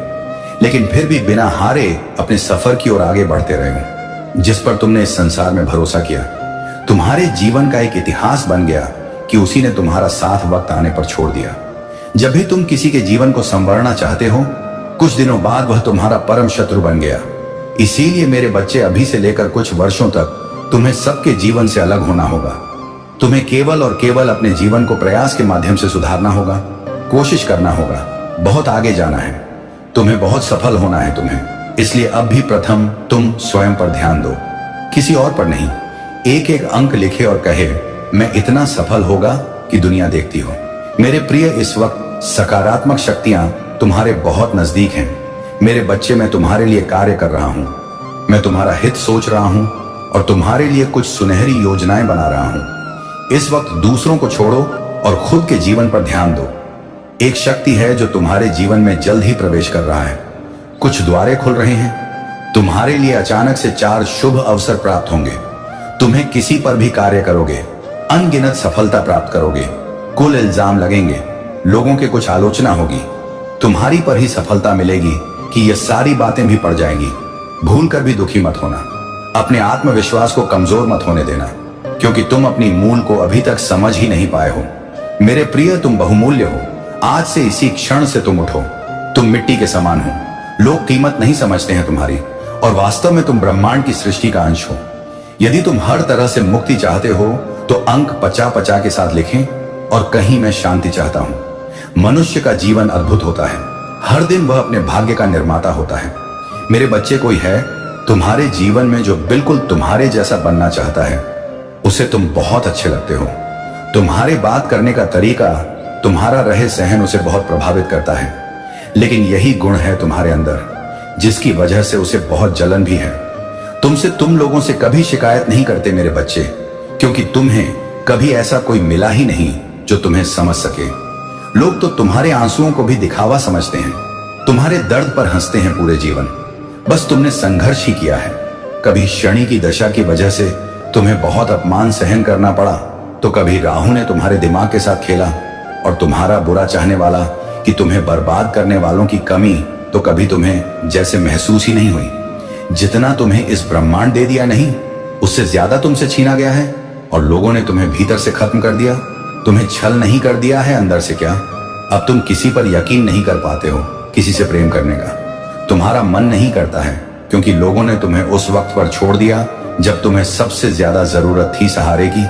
लेकिन फिर भी बिना हारे अपने सफर की ओर आगे बढ़ते रहे हो। जिस पर तुमने इस संसार में भरोसा किया, तुम्हारे जीवन का एक इतिहास बन गया कि उसी ने तुम्हारा साथ वक्त आने पर छोड़ दिया। जब भी तुम किसी के जीवन को संवारना चाहते हो, कुछ दिनों बाद वह तुम्हारा परम शत्रु बन गया। इसीलिए मेरे बच्चे, अभी से लेकर कुछ वर्षों तक तुम्हें सबके जीवन से अलग होना होगा। तुम्हें केवल और केवल अपने जीवन को प्रयास के माध्यम से सुधारना होगा, कोशिश करना होगा, बहुत आगे जाना है। तुम्हें बहुत सफल होना है तुम्हें। इसलिए अब भी प्रथम तुम स्वयं पर ध्यान दो, किसी और पर नहीं। एक एक अंक लिखे और कहे, मैं इतना सफल होगा कि दुनिया देखती हो। मेरे प्रिय, इस वक्त सकारात्मक शक्तियां तुम्हारे बहुत नजदीक हैं। मेरे बच्चे, मैं तुम्हारे लिए कार्य कर रहा हूं। मैं तुम्हारा हित सोच रहा हूं और तुम्हारे लिए कुछ सुनहरी योजनाएं बना रहा हूं। इस वक्त दूसरों को छोड़ो और खुद के जीवन पर ध्यान दो। एक शक्ति है जो तुम्हारे जीवन में जल्द ही प्रवेश कर रहा है। कुछ द्वारे खुल रहे हैं। तुम्हारे लिए अचानक से 4 शुभ अवसर प्राप्त होंगे। तुम्हें किसी पर भी कार्य करोगे, अनगिनत सफलता प्राप्त करोगे। कुल इल्जाम लगेंगे, लोगों के कुछ आलोचना होगी, तुम्हारी पर ही सफलता मिलेगी कि ये सारी बातें भी पड़ जाएंगी। भूल कर भी दुखी मत होना। अपने आत्मविश्वास को कमजोर मत होने देना, क्योंकि तुम अपनी मूल को अभी तक समझ ही नहीं पाए हो। मेरे प्रिय, तुम बहुमूल्य हो। आज से इसी क्षण से तुम उठो। तुम मिट्टी के समान हो। लोग कीमत नहीं समझते हैं तुम्हारी, और वास्तव में तुम ब्रह्मांड की सृष्टि का अंश हो। यदि तुम हर तरह से मुक्ति चाहते हो तो अंक 50-50 के साथ लिखें और कहीं मैं शांति चाहता हूं। मनुष्य का जीवन अद्भुत होता है। हर दिन वह अपने भाग्य का निर्माता होता है। मेरे बच्चे, कोई है तुम्हारे जीवन में जो बिल्कुल तुम्हारे जैसा बनना चाहता है। उसे तुम बहुत अच्छे लगते हो। तुम्हारे बात करने का तरीका, तुम्हारा रहे सहन उसे बहुत प्रभावित करता है। लेकिन यही गुण है तुम्हारे अंदर जिसकी वजह से उसे बहुत जलन भी है। तुमसे तुम लोगों से कभी शिकायत नहीं करते मेरे बच्चे, क्योंकि तुम्हें कभी ऐसा कोई मिला ही नहीं जो तुम्हें समझ सके। लोग तो तुम्हारे आंसुओं को भी दिखावा समझते हैं, तुम्हारे दर्द पर हंसते हैं पूरे जीवन। बस तुमने संघर्ष ही किया है। कभी शनि की दशा की वजह से तुम्हें बहुत अपमान सहन करना पड़ा, तो कभी राहु ने तुम्हारे दिमाग के साथ खेला और तुम्हारा बुरा चाहने वाला कि तुम्हें बर्बाद करने वालों की कमी तो कभी तुम्हें जैसे महसूस ही नहीं हुई। जितना तुम्हें इस ब्रह्मांड दे दिया नहीं, उससे ज्यादा तुमसे छीना गया है और लोगों ने तुम्हें भीतर से खत्म कर दिया। तुम्हें छल नहीं कर दिया है अंदर से क्या? अब तुम किसी पर यकीन नहीं कर पाते हो, किसी से प्रेम करने का तुम्हारा मन नहीं करता है, क्योंकि लोगों ने तुम्हें उस वक्त पर छोड़ दिया जब तुम्हें सबसे ज्यादा जरूरत थी सहारे की,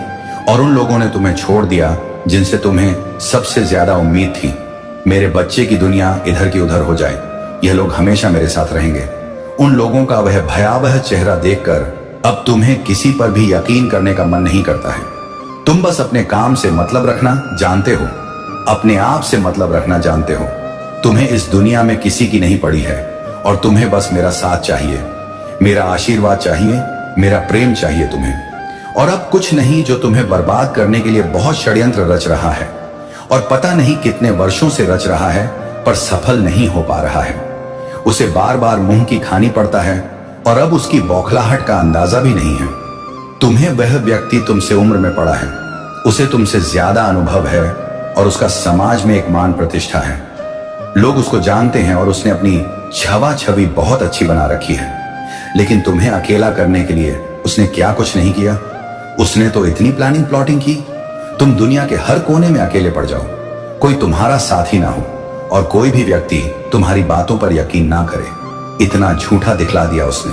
और उन लोगों ने तुम्हें छोड़ दिया जिनसे तुम्हें सबसे ज्यादा उम्मीद थी। मेरे बच्चे की दुनिया इधर की उधर हो जाए, यह लोग हमेशा मेरे साथ रहेंगे। उन लोगों का वह भयावह चेहरा देखकर अब तुम्हें किसी पर भी यकीन करने का मन नहीं करता है। तुम बस अपने काम से मतलब रखना जानते हो, अपने आप से मतलब रखना जानते हो। तुम्हें इस दुनिया में किसी की नहीं पड़ी है और तुम्हें बस मेरा साथ चाहिए, मेरा आशीर्वाद चाहिए, मेरा प्रेम चाहिए तुम्हें। और अब कुछ नहीं जो तुम्हें बर्बाद करने के लिए बहुत षड्यंत्र रच रहा है और पता नहीं कितने वर्षों से रच रहा है, पर सफल नहीं हो पा रहा है। उसे बार बार मुंह की खानी पड़ता है और अब उसकी बौखलाहट का अंदाजा भी नहीं है। तुम्हें वह व्यक्ति तुमसे उम्र में पड़ा है, उसे तुमसे ज्यादा अनुभव है और उसका समाज में एक मान प्रतिष्ठा है। लोग उसको जानते हैं और उसने अपनी छवा छवि बहुत अच्छी बना रखी है। लेकिन तुम्हें अकेला करने के लिए उसने क्या कुछ नहीं किया। उसने तो इतनी प्लानिंग प्लॉटिंग की, तुम दुनिया के हर कोने में अकेले पड़ जाओ, कोई तुम्हारा साथी ना हो और कोई भी व्यक्ति तुम्हारी बातों पर यकीन ना करे। इतना झूठा दिखला दिया उसने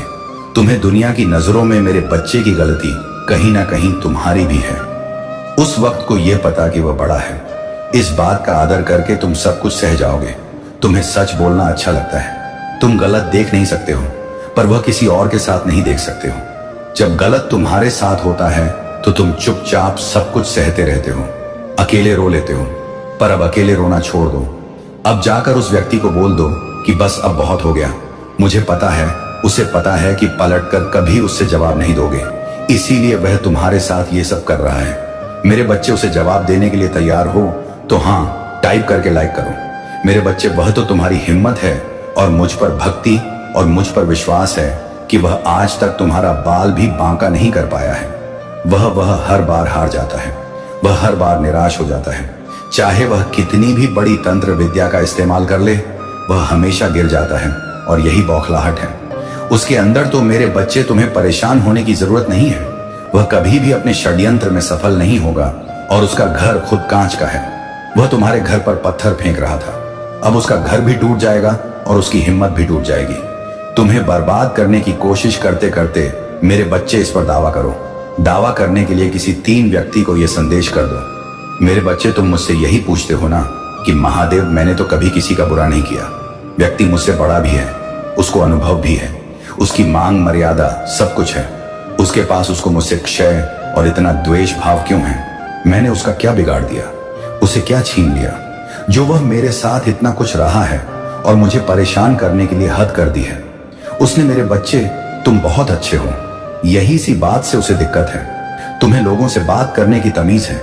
तुम्हें। दुनिया की नजरों में मेरे बच्चे की गलती कहीं ना कहीं तुम्हारी भी है। उस वक्त को यह पता कि वह बड़ा है, इस बात का आदर करके तुम सब कुछ सह जाओगे। तुम्हें सच बोलना अच्छा लगता है, तुम गलत देख नहीं सकते हो, पर वह किसी और के साथ नहीं देख सकते हो। जब गलत तुम्हारे साथ होता है तो तुम चुपचाप सब कुछ सहते रहते हो, अकेले रो लेते हो। पर अब अकेले रोना छोड़ दो। अब जाकर उस व्यक्ति को बोल दो कि बस अब बहुत हो गया। मुझे पता है, उसे पता है कि पलटकर कभी उससे जवाब नहीं दोगे, इसीलिए वह तुम्हारे साथ ये सब कर रहा है। मेरे बच्चे उसे जवाब देने के लिए तैयार हो तो हाँ टाइप करके लाइक करो। मेरे बच्चे, वह तो तुम्हारी हिम्मत है और मुझ पर भक्ति और मुझ पर विश्वास है कि वह आज तक तुम्हारा बाल भी बांका नहीं कर पाया है। वह हर बार हार जाता है, वह हर बार निराश हो जाता है। चाहे वह कितनी भी बड़ी तंत्र विद्या का इस्तेमाल कर ले, वह हमेशा गिर जाता है और यही बौखलाहट है उसके अंदर। तो मेरे बच्चे, तुम्हें परेशान होने की जरूरत नहीं है। वह कभी भी अपने षड्यंत्र में सफल नहीं होगा और उसका घर खुद कांच का है। वह तुम्हारे घर पर पत्थर फेंक रहा था, अब उसका घर भी टूट जाएगा और उसकी हिम्मत भी टूट जाएगी। तुम्हें बर्बाद करने की कोशिश करते करते मेरे बच्चे, इस पर दावा करो। दावा करने के लिए किसी 3 व्यक्ति को यह संदेश कर दो। मेरे बच्चे, तुम मुझसे यही पूछते हो ना कि महादेव, मैंने तो कभी किसी का बुरा नहीं किया। व्यक्ति मुझसे बड़ा भी है, उसको अनुभव भी है, उसकी मांग मर्यादा सब कुछ है। उसके पास उसको मुझसे क्षय और इतना द्वेष भाव क्यों है? मैंने उसका क्या बिगाड़ दिया? उसे क्या छीन लिया जो वह मेरे साथ इतना कुछ रहा है और मुझे परेशान करने के लिए हद कर दी है? उसने, मेरे बच्चे, तुम बहुत अच्छे हो, यही सी बात से उसे दिक्कत है। तुम्हें लोगों से बात करने की तमीज है,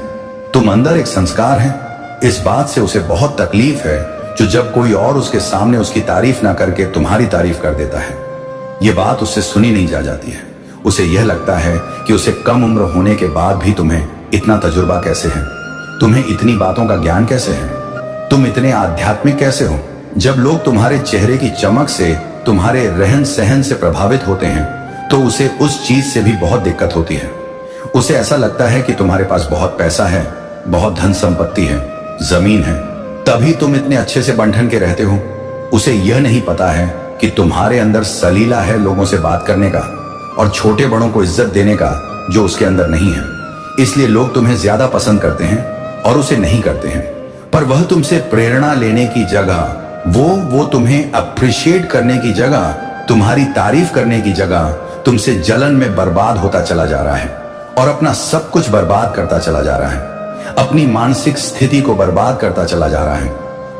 तुम अंदर एक संस्कार है। इस बात से उसे बहुत तकलीफ है जो जब कोई और उसके सामने उसकी तारीफ ना करके तुम्हारी तारीफ कर देता है। यह बात उससे सुनी नहीं जा जाती है। उसे यह लगता है कि उसे कम उम्र होने के बाद भी तुम्हें इतना तजुर्बा कैसे है, तुम्हें इतनी बातों का ज्ञान कैसे है, तुम इतने आध्यात्मिक कैसे हो। जब लोग तुम्हारे चेहरे की चमक से, तुम्हारे रहन सहन से प्रभावित होते हैं तो उसे उस चीज से भी बहुत दिक्कत होती है। उसे ऐसा लगता है कि तुम्हारे पास बहुत पैसा है, बहुत धन संपत्ति है, जमीन है, तभी तुम इतने अच्छे से बंधन के रहते हो। उसे यह नहीं पता है कि तुम्हारे अंदर सलीला है लोगों से बात करने का और छोटे बड़ों को इज्जत देने का, जो उसके अंदर नहीं है। इसलिए लोग तुम्हें ज्यादा पसंद करते हैं और उसे नहीं करते हैं। पर वह तुमसे प्रेरणा लेने की जगह, वो तुम्हें अप्रिशिएट करने की जगह, तुम्हारी तारीफ करने की जगह तुमसे जलन में बर्बाद होता चला जा रहा है और अपना सब कुछ बर्बाद करता चला जा रहा है, अपनी मानसिक स्थिति को बर्बाद करता चला जा रहा है।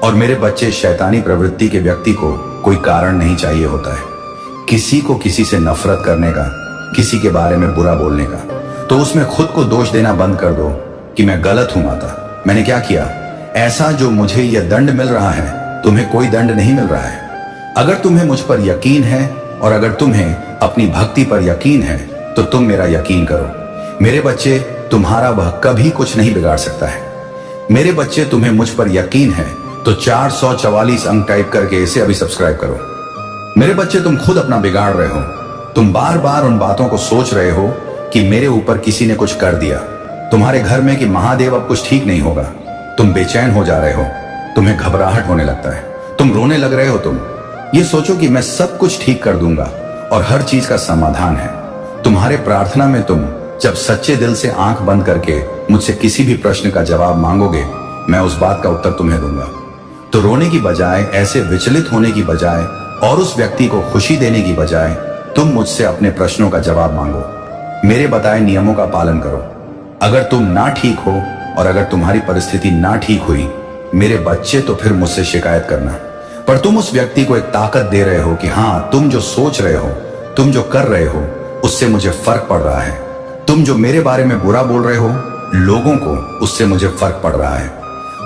और मेरे बच्चे, शैतानी प्रवृत्ति के व्यक्ति को कोई कारण नहीं चाहिए होता है, किसी को किसी से नफरत करने का, किसी के बारे में बुरा बोलने का। तो उसमें खुद को दोष देना बंद कर दो कि मैं गलत हूं माता, मैंने क्या किया ऐसा जो मुझे यह दंड मिल रहा है? तुम्हें कोई दंड नहीं मिल रहा है। अगर तुम्हें मुझ पर यकीन है और अगर तुम्हें अपनी भक्ति पर यकीन है तो तुम मेरा यकीन करो। मेरे बच्चे, तुम्हारा वह कभी कुछ नहीं बिगाड़ सकता है। मेरे बच्चे, तुम्हें मुझ पर यकीन है तो 444 अंक टाइप करके इसे अभी सब्सक्राइब करो। मेरे बच्चे, तुम खुद अपना बिगाड़ रहे हो। तुम बार बार उन बातों को सोच रहे हो कि मेरे ऊपर किसी ने कुछ कर दिया, तुम्हारे घर में कि महादेव अब कुछ ठीक नहीं होगा। तुम बेचैन हो जा रहे हो, तुम्हें घबराहट होने लगता है, तुम रोने लग रहे हो। तुम ये सोचो कि मैं सब कुछ ठीक कर दूंगा और हर चीज का समाधान है। तुम्हारे प्रार्थना में तुम जब सच्चे दिल से आंख बंद करके मुझसे किसी भी प्रश्न का जवाब मांगोगे, मैं उस बात का उत्तर तुम्हें दूंगा। तो रोने की बजाय, ऐसे विचलित होने की बजाय और उस व्यक्ति को खुशी देने की बजाय तुम मुझसे अपने प्रश्नों का जवाब मांगो। मेरे बताए नियमों का पालन करो। अगर तुम ना ठीक हो और अगर तुम्हारी परिस्थिति ना ठीक हुई, मेरे बच्चे, तो फिर मुझसे शिकायत करना। पर तुम उस व्यक्ति को एक ताकत दे रहे हो कि हाँ, तुम जो सोच रहे हो, तुम जो कर रहे हो, उससे मुझे फर्क पड़ रहा है। तुम जो मेरे बारे में बुरा बोल रहे हो लोगों को, उससे मुझे फर्क पड़ रहा है।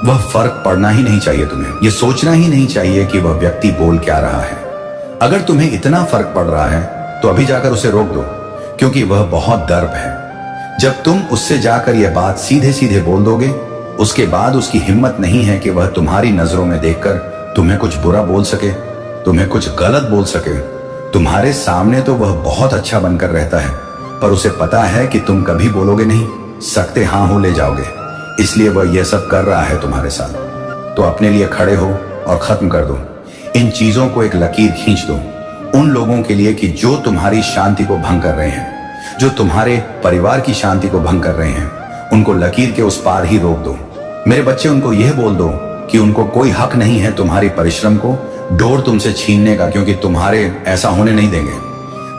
वह फर्क पड़ना ही नहीं चाहिए तुम्हें। यह सोचना ही नहीं चाहिए कि वह व्यक्ति बोल क्या रहा है। अगर तुम्हें इतना फर्क पड़ रहा है तो अभी जाकर उसे रोक दो, क्योंकि वह बहुत दर्प है। जब तुम उससे जाकर यह बात सीधे सीधे बोल दोगे, उसके बाद उसकी हिम्मत नहीं है कि वह तुम्हारी नजरों में देखकर तुम्हें कुछ बुरा बोल सके, तुम्हें कुछ गलत बोल सके। तुम्हारे सामने तो वह बहुत अच्छा बनकर रहता है, पर उसे पता है कि तुम कभी बोलोगे नहीं, सकते हाँ हो ले जाओगे, इसलिए वह यह सब कर रहा है तुम्हारे साथ। तो अपने लिए खड़े हो और खत्म कर दो। इन चीजों को एक लकीर खींच दो उन लोगों के लिए कि जो तुम्हारी शांति को भंग कर रहे हैं, जो तुम्हारे परिवार की शांति को भंग कर रहे हैं। उनको लकीर के उस पार ही रोक दो। मेरे बच्चे, उनको यह बोल दो कि उनको कोई हक नहीं है तुम्हारी परिश्रम को डोर तुमसे छीनने का, क्योंकि तुम्हारे ऐसा होने नहीं देंगे।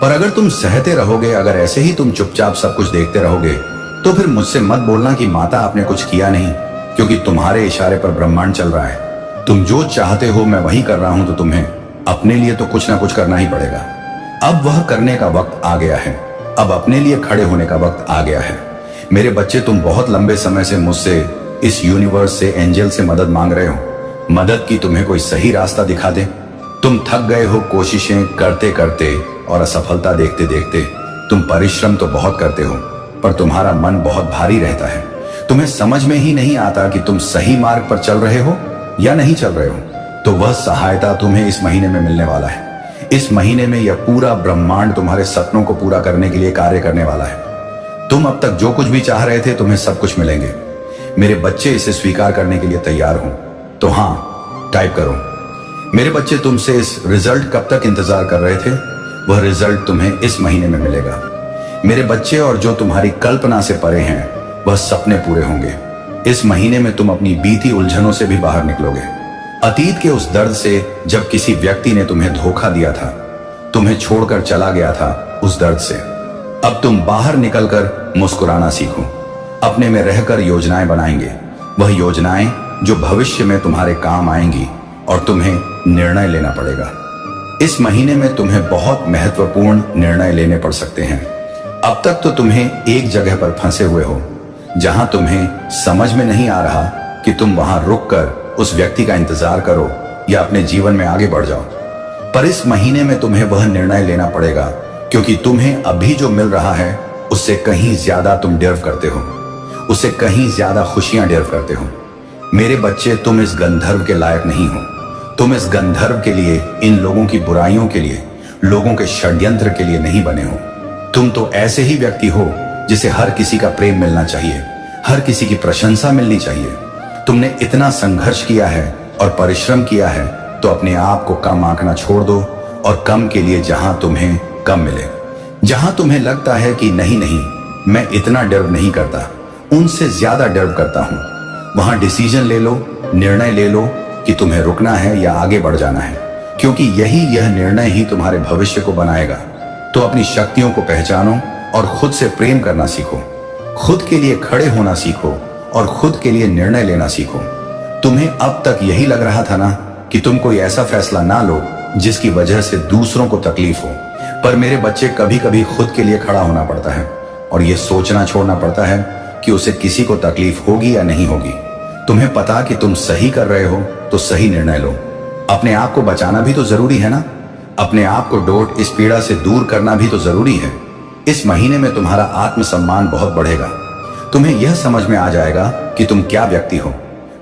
पर अगर तुम सहते रहोगे, अगर ऐसे ही तुम चुपचाप सब कुछ देखते रहोगे, तो फिर मुझसे मत बोलना कि माता आपने कुछ किया नहीं, क्योंकि तुम्हारे इशारे पर ब्रह्मांड चल रहा है। तुम जो चाहते हो मैं वही कर रहा हूं, तो तुम्हें अपने लिए तो कुछ ना कुछ करना ही पड़ेगा। अब वह करने का वक्त आ गया है। अब अपने लिए खड़े होने का वक्त आ गया है। मेरे बच्चे, तुम बहुत लंबे समय से मुझसे, इस यूनिवर्स से, एंजल से मदद मांग रहे हो। मदद की तुम्हें कोई सही रास्ता दिखा दे। तुम थक गए हो कोशिशें करते करते और असफलता देखते देखते। तुम परिश्रम तो बहुत करते हो, पर तुम्हारा मन बहुत भारी रहता है। तुम्हें समझ में ही नहीं आता कि तुम सही मार्ग पर चल रहे हो या नहीं चल रहे हो। तो वह सहायता तुम्हें इस महीने में मिलने वाला है। इस महीने में यह पूरा ब्रह्मांड तुम्हारे सपनों को पूरा करने के लिए कार्य करने वाला है। तुम अब तक जो कुछ भी चाह रहे थे, तुम्हें सब कुछ मिलेंगे। मेरे बच्चे, इसे स्वीकार करने के लिए तैयार हो तो हाँ टाइप करो। मेरे बच्चे, तुमसे इस रिजल्ट कब तक इंतजार कर रहे थे, वह रिजल्ट तुम्हें इस महीने में मिलेगा। मेरे बच्चे, और जो तुम्हारी कल्पना से परे हैं, वह सपने पूरे होंगे। इस महीने में तुम अपनी बीती उलझनों से भी बाहर निकलोगे। अतीत के उस दर्द से, जब किसी व्यक्ति ने तुम्हें धोखा दिया था, तुम्हें छोड़कर चला गया था, उस दर्द से अब तुम बाहर निकलकर मुस्कुराना सीखो। अपने में रहकर योजनाएं बनाएंगे, वह योजनाएं जो भविष्य में तुम्हारे काम आएंगी, और तुम्हें निर्णय लेना पड़ेगा। इस महीने में तुम्हें बहुत महत्वपूर्ण निर्णय लेने पड़ सकते हैं। अब तक तो तुम्हें एक जगह पर फंसे हुए हो, जहां तुम्हें समझ में नहीं आ रहा कि तुम वहां रुककर उस व्यक्ति का इंतजार करो या अपने जीवन में आगे बढ़ जाओ। पर इस महीने में तुम्हें वह निर्णय लेना पड़ेगा, क्योंकि तुम्हें अभी जो मिल रहा है उससे कहीं ज्यादा तुम डिजर्व करते हो, उससे कहीं ज्यादा खुशियां डिजर्व करते हो। मेरे बच्चे, तुम इस गंधर्व के लायक नहीं हो। तुम इस गंधर्व के लिए, इन लोगों की बुराइयों के लिए, लोगों के षड्यंत्र के लिए नहीं बने हो। तुम तो ऐसे ही व्यक्ति हो जिसे हर किसी का प्रेम मिलना चाहिए, हर किसी की प्रशंसा मिलनी चाहिए। तुमने इतना संघर्ष किया है और परिश्रम किया है, तो अपने आप को कम आंकना छोड़ दो, और कम के लिए जहां तुम्हें कम मिले, जहां तुम्हें लगता है कि नहीं नहीं मैं इतना डिजर्व नहीं करता, उनसे ज्यादा डिजर्व करता हूं, वहां डिसीजन ले लो, निर्णय ले लो कि तुम्हें रुकना है या आगे बढ़ जाना है, क्योंकि यह निर्णय ही तुम्हारे भविष्य को बनाएगा। तो अपनी शक्तियों को पहचानो और खुद से प्रेम करना सीखो, खुद के लिए खड़े होना सीखो और खुद के लिए निर्णय लेना सीखो। तुम्हें अब तक यही लग रहा था ना कि तुम कोई ऐसा फैसला ना लो जिसकी वजह से दूसरों को तकलीफ हो, पर मेरे बच्चे, कभी कभी खुद के लिए खड़ा होना पड़ता है और यह सोचना छोड़ना पड़ता है कि उसे किसी को तकलीफ होगी या नहीं होगी। तुम्हें पता कि तुम सही कर रहे हो तो सही निर्णय लो। अपने आप को बचाना भी तो जरूरी है ना। अपने आप को डोट इस पीड़ा से दूर करना भी तो जरूरी है। इस महीने में तुम्हारा आत्मसम्मान बहुत बढ़ेगा। तुम्हें यह समझ में आ जाएगा कि तुम क्या व्यक्ति हो,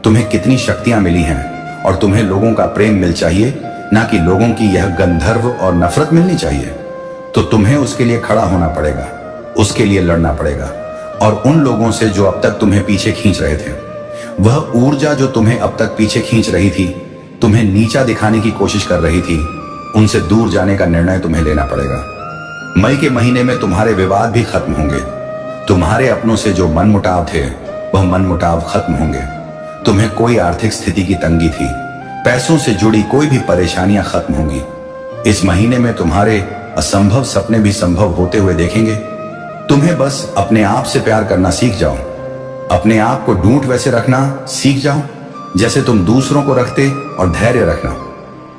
तुम्हें कितनी शक्तियां मिली हैं और तुम्हें लोगों का प्रेम मिल चाहिए, ना कि लोगों की यह गंधर्व और नफरत मिलनी चाहिए। तो तुम्हें उसके लिए खड़ा होना पड़ेगा, उसके लिए लड़ना पड़ेगा। और उन लोगों से जो अब तक तुम्हें पीछे खींच रहे थे, वह ऊर्जा जो तुम्हें अब तक पीछे खींच रही थी, तुम्हें नीचा दिखाने की कोशिश कर रही थी, उनसे दूर जाने का निर्णय तुम्हें लेना पड़ेगा। मई के महीने में तुम्हारे विवाद भी खत्म होंगे। तुम्हारे अपनों से जो मनमुटाव थे, वह मनमुटाव खत्म होंगे। तुम्हें कोई आर्थिक स्थिति की तंगी थी, पैसों से जुड़ी कोई भी परेशानियां खत्म होंगी। इस महीने में तुम्हारे असंभव सपने भी संभव होते हुए देखेंगे। तुम्हें बस अपने आप से प्यार करना सीख जाओ। अपने आप को ढूंढ वैसे रखना सीख जाओ जैसे तुम दूसरों को रखते, और धैर्य रखना।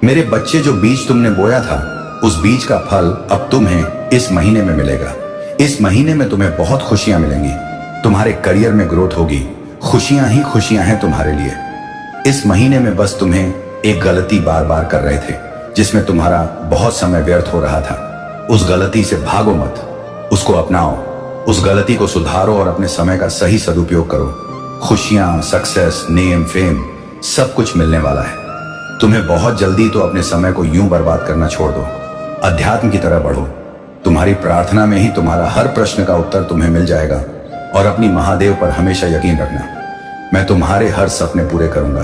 मेरे बच्चे, जो बीज तुमने बोया था, उस बीज का फल अब तुम्हें इस महीने में मिलेगा। इस महीने में तुम्हें बहुत खुशियां मिलेंगी। तुम्हारे करियर में ग्रोथ होगी। खुशियां ही खुशियां हैं तुम्हारे लिए। इस महीने में बस तुम्हें एक गलती बार बार कर रहे थे, जिसमें तुम्हारा बहुत समय व्यर्थ हो रहा था। उस गलती से भागो मत, उसको अपनाओ, उस गलती को सुधारो और अपने समय का सही सदुपयोग करो। खुशियां, सक्सेस, नेम, फेम सब कुछ मिलने वाला है। तुम्हें बहुत जल्दी तो अपने समय को यूं बर्बाद करना छोड़ दो। अध्यात्म की तरह बढ़ो। तुम्हारी प्रार्थना में ही तुम्हारा हर प्रश्न का उत्तर तुम्हें मिल जाएगा। और अपनी महादेव पर हमेशा यकीन रखना, मैं तुम्हारे हर सपने पूरे करूंगा।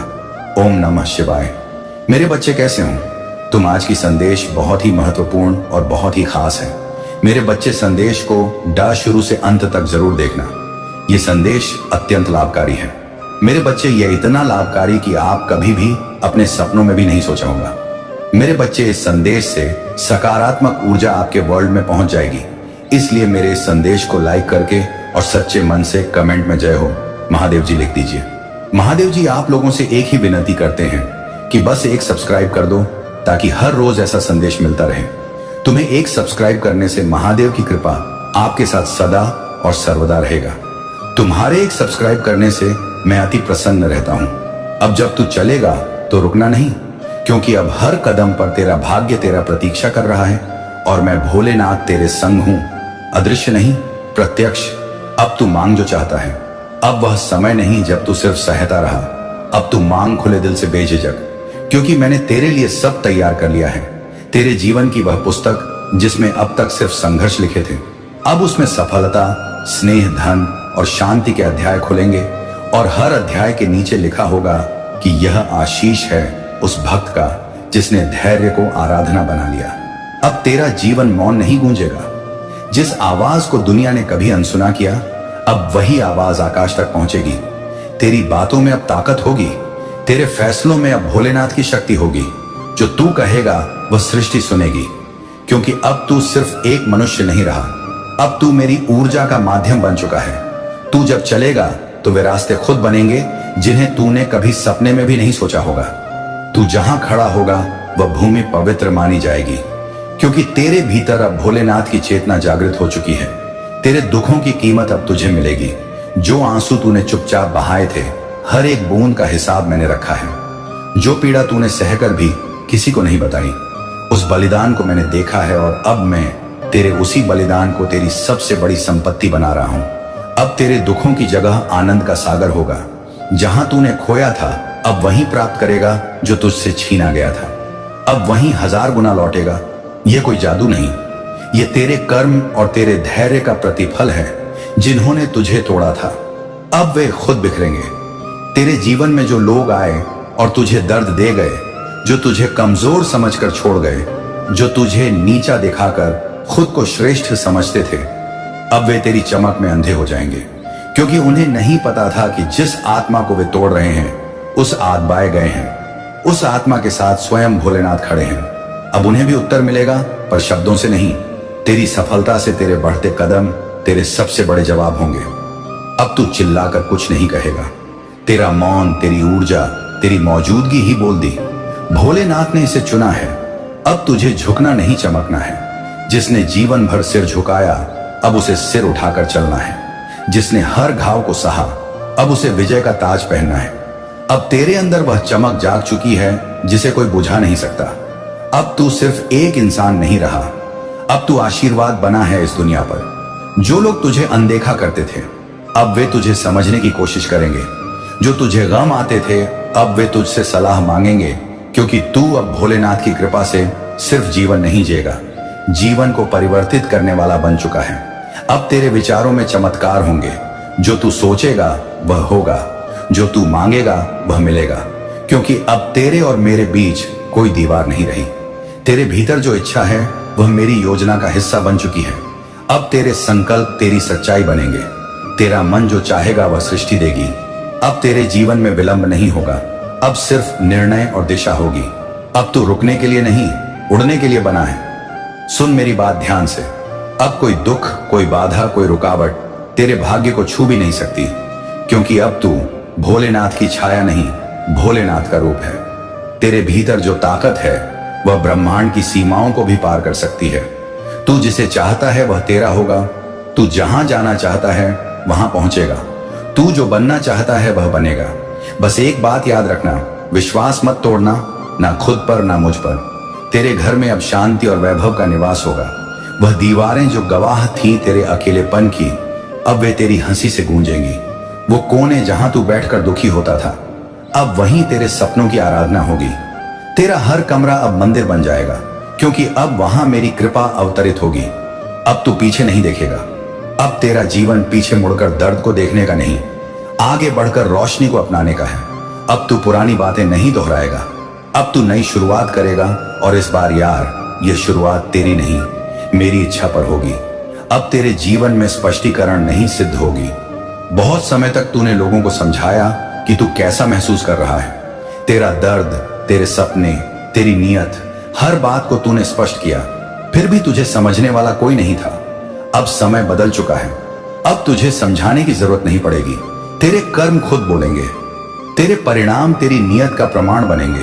ओम नमः शिवाय। मेरे बच्चे, कैसे हो तुम? आज की संदेश बहुत ही महत्वपूर्ण और बहुत ही खास है। मेरे बच्चे, संदेश को डा शुरू से अंत तक जरूर देखना। यह संदेश अत्यंत लाभकारी है। मेरे बच्चे, यह इतना लाभकारी कि आप कभी भी अपने सपनों में भी नहीं सोचा होगा। मेरे बच्चे, इस संदेश से सकारात्मक ऊर्जा आपके वर्ल्ड में पहुंच जाएगी। इसलिए मेरे इस संदेश को लाइक करके और सच्चे मन से कमेंट में जय हो महादेव जी लिख दीजिए। महादेव जी आप लोगों से एक ही विनती करते हैं कि बस एक सब्सक्राइब कर दो, ताकि हर रोज ऐसा संदेश मिलता रहे। तुम्हें एक सब्सक्राइब करने से महादेव की कृपा आपके साथ सदा और सर्वदा रहेगा। तुम्हारे एक सब्सक्राइब करने से मैं अति प्रसन्न रहता हूं। अब जब तू चलेगा तो रुकना नहीं, क्योंकि अब हर कदम पर तेरा भाग्य तेरा प्रतीक्षा कर रहा है। और मैं भोलेनाथ तेरे संग हूं, अदृश्य नहीं प्रत्यक्ष। अब तू मांग जो चाहता है। अब वह समय नहीं जब तू सिर्फ सहता रहा। अब तू मांग खुले दिल से बेझिझक, क्योंकि मैंने तेरे लिए सब तैयार कर लिया है। तेरे जीवन की वह पुस्तक जिसमें अब तक सिर्फ संघर्ष लिखे थे, अब उसमें सफलता, स्नेह, धन और शांति के अध्याय खुलेंगे। और हर अध्याय के नीचे लिखा होगा कि यह आशीष है उस भक्त का जिसने धैर्य को आराधना बना लिया। अब तेरा जीवन मौन नहीं गूंजेगा। जिस आवाज को दुनिया ने कभी अनसुना किया, अब वही आवाज आकाश तक पहुंचेगी। तेरी बातों में अब ताकत होगी। तेरे फैसलों में अब भोलेनाथ की शक्ति होगी। जो तू कहेगा वह सृष्टि सुनेगी, क्योंकि अब तू सिर्फ एक मनुष्य नहीं रहा। अब तू मेरी ऊर्जा का माध्यम बन चुका है। तू जब चलेगा तो वे रास्ते खुद बनेंगे जिन्हें तूने कभी सपने में भी नहीं सोचा होगा। तू जहां खड़ा होगा वह भूमि पवित्र मानी जाएगी, क्योंकि तेरे भीतर अब भोलेनाथ की चेतना जागृत हो चुकी है। तेरे दुखों की कीमत अब तुझे मिलेगी। जो आंसू तूने चुपचाप बहाए थे, हर एक बूंद का हिसाब मैंने रखा है। जो पीड़ा तूने सहकर भी किसी को नहीं बताई, उस बलिदान को मैंने देखा है। और अब मैं तेरे उसी बलिदान को तेरी सबसे बड़ी संपत्ति बना रहा हूं। अब तेरे दुखों की जगह आनंद का सागर होगा। जहां तूने खोया था, अब वहीं प्राप्त करेगा जो तुझसे छीना गया था। अब वहीं 1000 गुना लौटेगा। यह कोई जादू नहीं, यह तेरे कर्म और तेरे धैर्य का प्रतिफल है। जिन्होंने तुझे तोड़ा था, अब वे खुद बिखरेंगे। तेरे जीवन में जो लोग आए और तुझे दर्द दे गए, जो तुझे कमजोर समझकर छोड़ गए, जो तुझे नीचा दिखाकर खुद को श्रेष्ठ समझते थे, अब वे तेरी चमक में अंधे हो जाएंगे, क्योंकि उन्हें नहीं पता था कि जिस आत्मा को वे तोड़ रहे हैं, उस आत्माएं गए हैं। उस आत्मा के साथ स्वयं भोलेनाथ खड़े हैं। अब उन्हें भी उत्तर मिलेगा, पर शब्दों से नहीं। तेरी सफलता से तेरे बढ़ते कदम तेरे सबसे बड़े जवाब होंगे। अब तू चिल्लाकर कुछ नहीं कहेगा। तेरा मौन, तेरी ऊर्जा, तेरी मौजूदगी ही बोल दी। भोलेनाथ ने इसे चुना है। अब तुझे झुकना नहीं, चमकना है। जिसने जीवन भर सिर झुकाया, अब उसे सिर उठाकर चलना है। जिसने हर घाव को सहा, अब उसे विजय का ताज पहनना है। अब तेरे अंदर वह चमक जाग चुकी है जिसे कोई बुझा नहीं सकता। अब तू सिर्फ एक इंसान नहीं रहा, अब तू आशीर्वाद बना है इस दुनिया पर। जो लोग तुझे अनदेखा करते थे अब वे तुझे समझने की कोशिश करेंगे। जो तुझे गम आते थे अब वे तुझसे सलाह मांगेंगे, क्योंकि तू अब भोलेनाथ की कृपा से सिर्फ जीवन नहीं जिएगा, जीवन को परिवर्तित करने वाला बन चुका है। अब तेरे विचारों में चमत्कार होंगे। जो तू सोचेगा वह होगा, जो तू मांगेगा वह मिलेगा, क्योंकि अब तेरे और मेरे बीच कोई दीवार नहीं रही। तेरे भीतर जो इच्छा है वह मेरी योजना का हिस्सा बन चुकी है। अब तेरे संकल्प तेरी सच्चाई बनेंगे। तेरा मन जो चाहेगा वह सृष्टि देगी। अब तेरे जीवन में विलंब नहीं होगा, अब सिर्फ निर्णय और दिशा होगी। अब तू रुकने के लिए नहीं, उड़ने के लिए बना है। सुन मेरी बात ध्यान से। अब कोई दुख, कोई बाधा, कोई रुकावट तेरे भाग्य को छू भी नहीं सकती, क्योंकि अब तू भोलेनाथ की छाया नहीं, भोलेनाथ का रूप है। तेरे भीतर जो ताकत है वह ब्रह्मांड की सीमाओं को भी पार कर सकती है। तू जिसे चाहता है वह तेरा होगा। तू जहां जाना चाहता है वहां पहुंचेगा। तू जो बनना चाहता है वह बनेगा। बस एक बात याद रखना, विश्वास मत तोड़ना, ना खुद पर ना मुझ पर। तेरे घर में अब शांति और वैभव का निवास होगा। वह दीवारें जो गवाह थीं तेरे अकेलेपन की, अब वे तेरी हंसी से गूंजेंगी। वो कोने जहां तू बैठकर दुखी होता था, अब वहीं तेरे सपनों की आराधना होगी। तेरा हर कमरा अब मंदिर बन जाएगा, क्योंकि अब वहां मेरी कृपा अवतरित होगी। अब तू पीछे नहीं देखेगा। अब तेरा जीवन पीछे मुड़कर दर्द को देखने का नहीं, आगे बढ़कर रोशनी को अपनाने का है। अब तू पुरानी बातें नहीं दोहराएगा। अब तू नई शुरुआत करेगा, और इस बार यार ये शुरुआत तेरी नहीं, मेरी इच्छा पर होगी। अब तेरे जीवन में स्पष्टीकरण नहीं सिद्ध होगी। बहुत समय तक तूने लोगों को समझाया कि तू कैसा महसूस कर रहा है। तेरा दर्द, तेरे सपने, तेरी नीयत, हर बात को तूने स्पष्ट किया, फिर भी तुझे समझने वाला कोई नहीं था। अब समय बदल चुका है। अब तुझे समझाने की जरूरत नहीं पड़ेगी। तेरे कर्म खुद बोलेंगे। तेरे परिणाम तेरी नीयत का प्रमाण बनेंगे।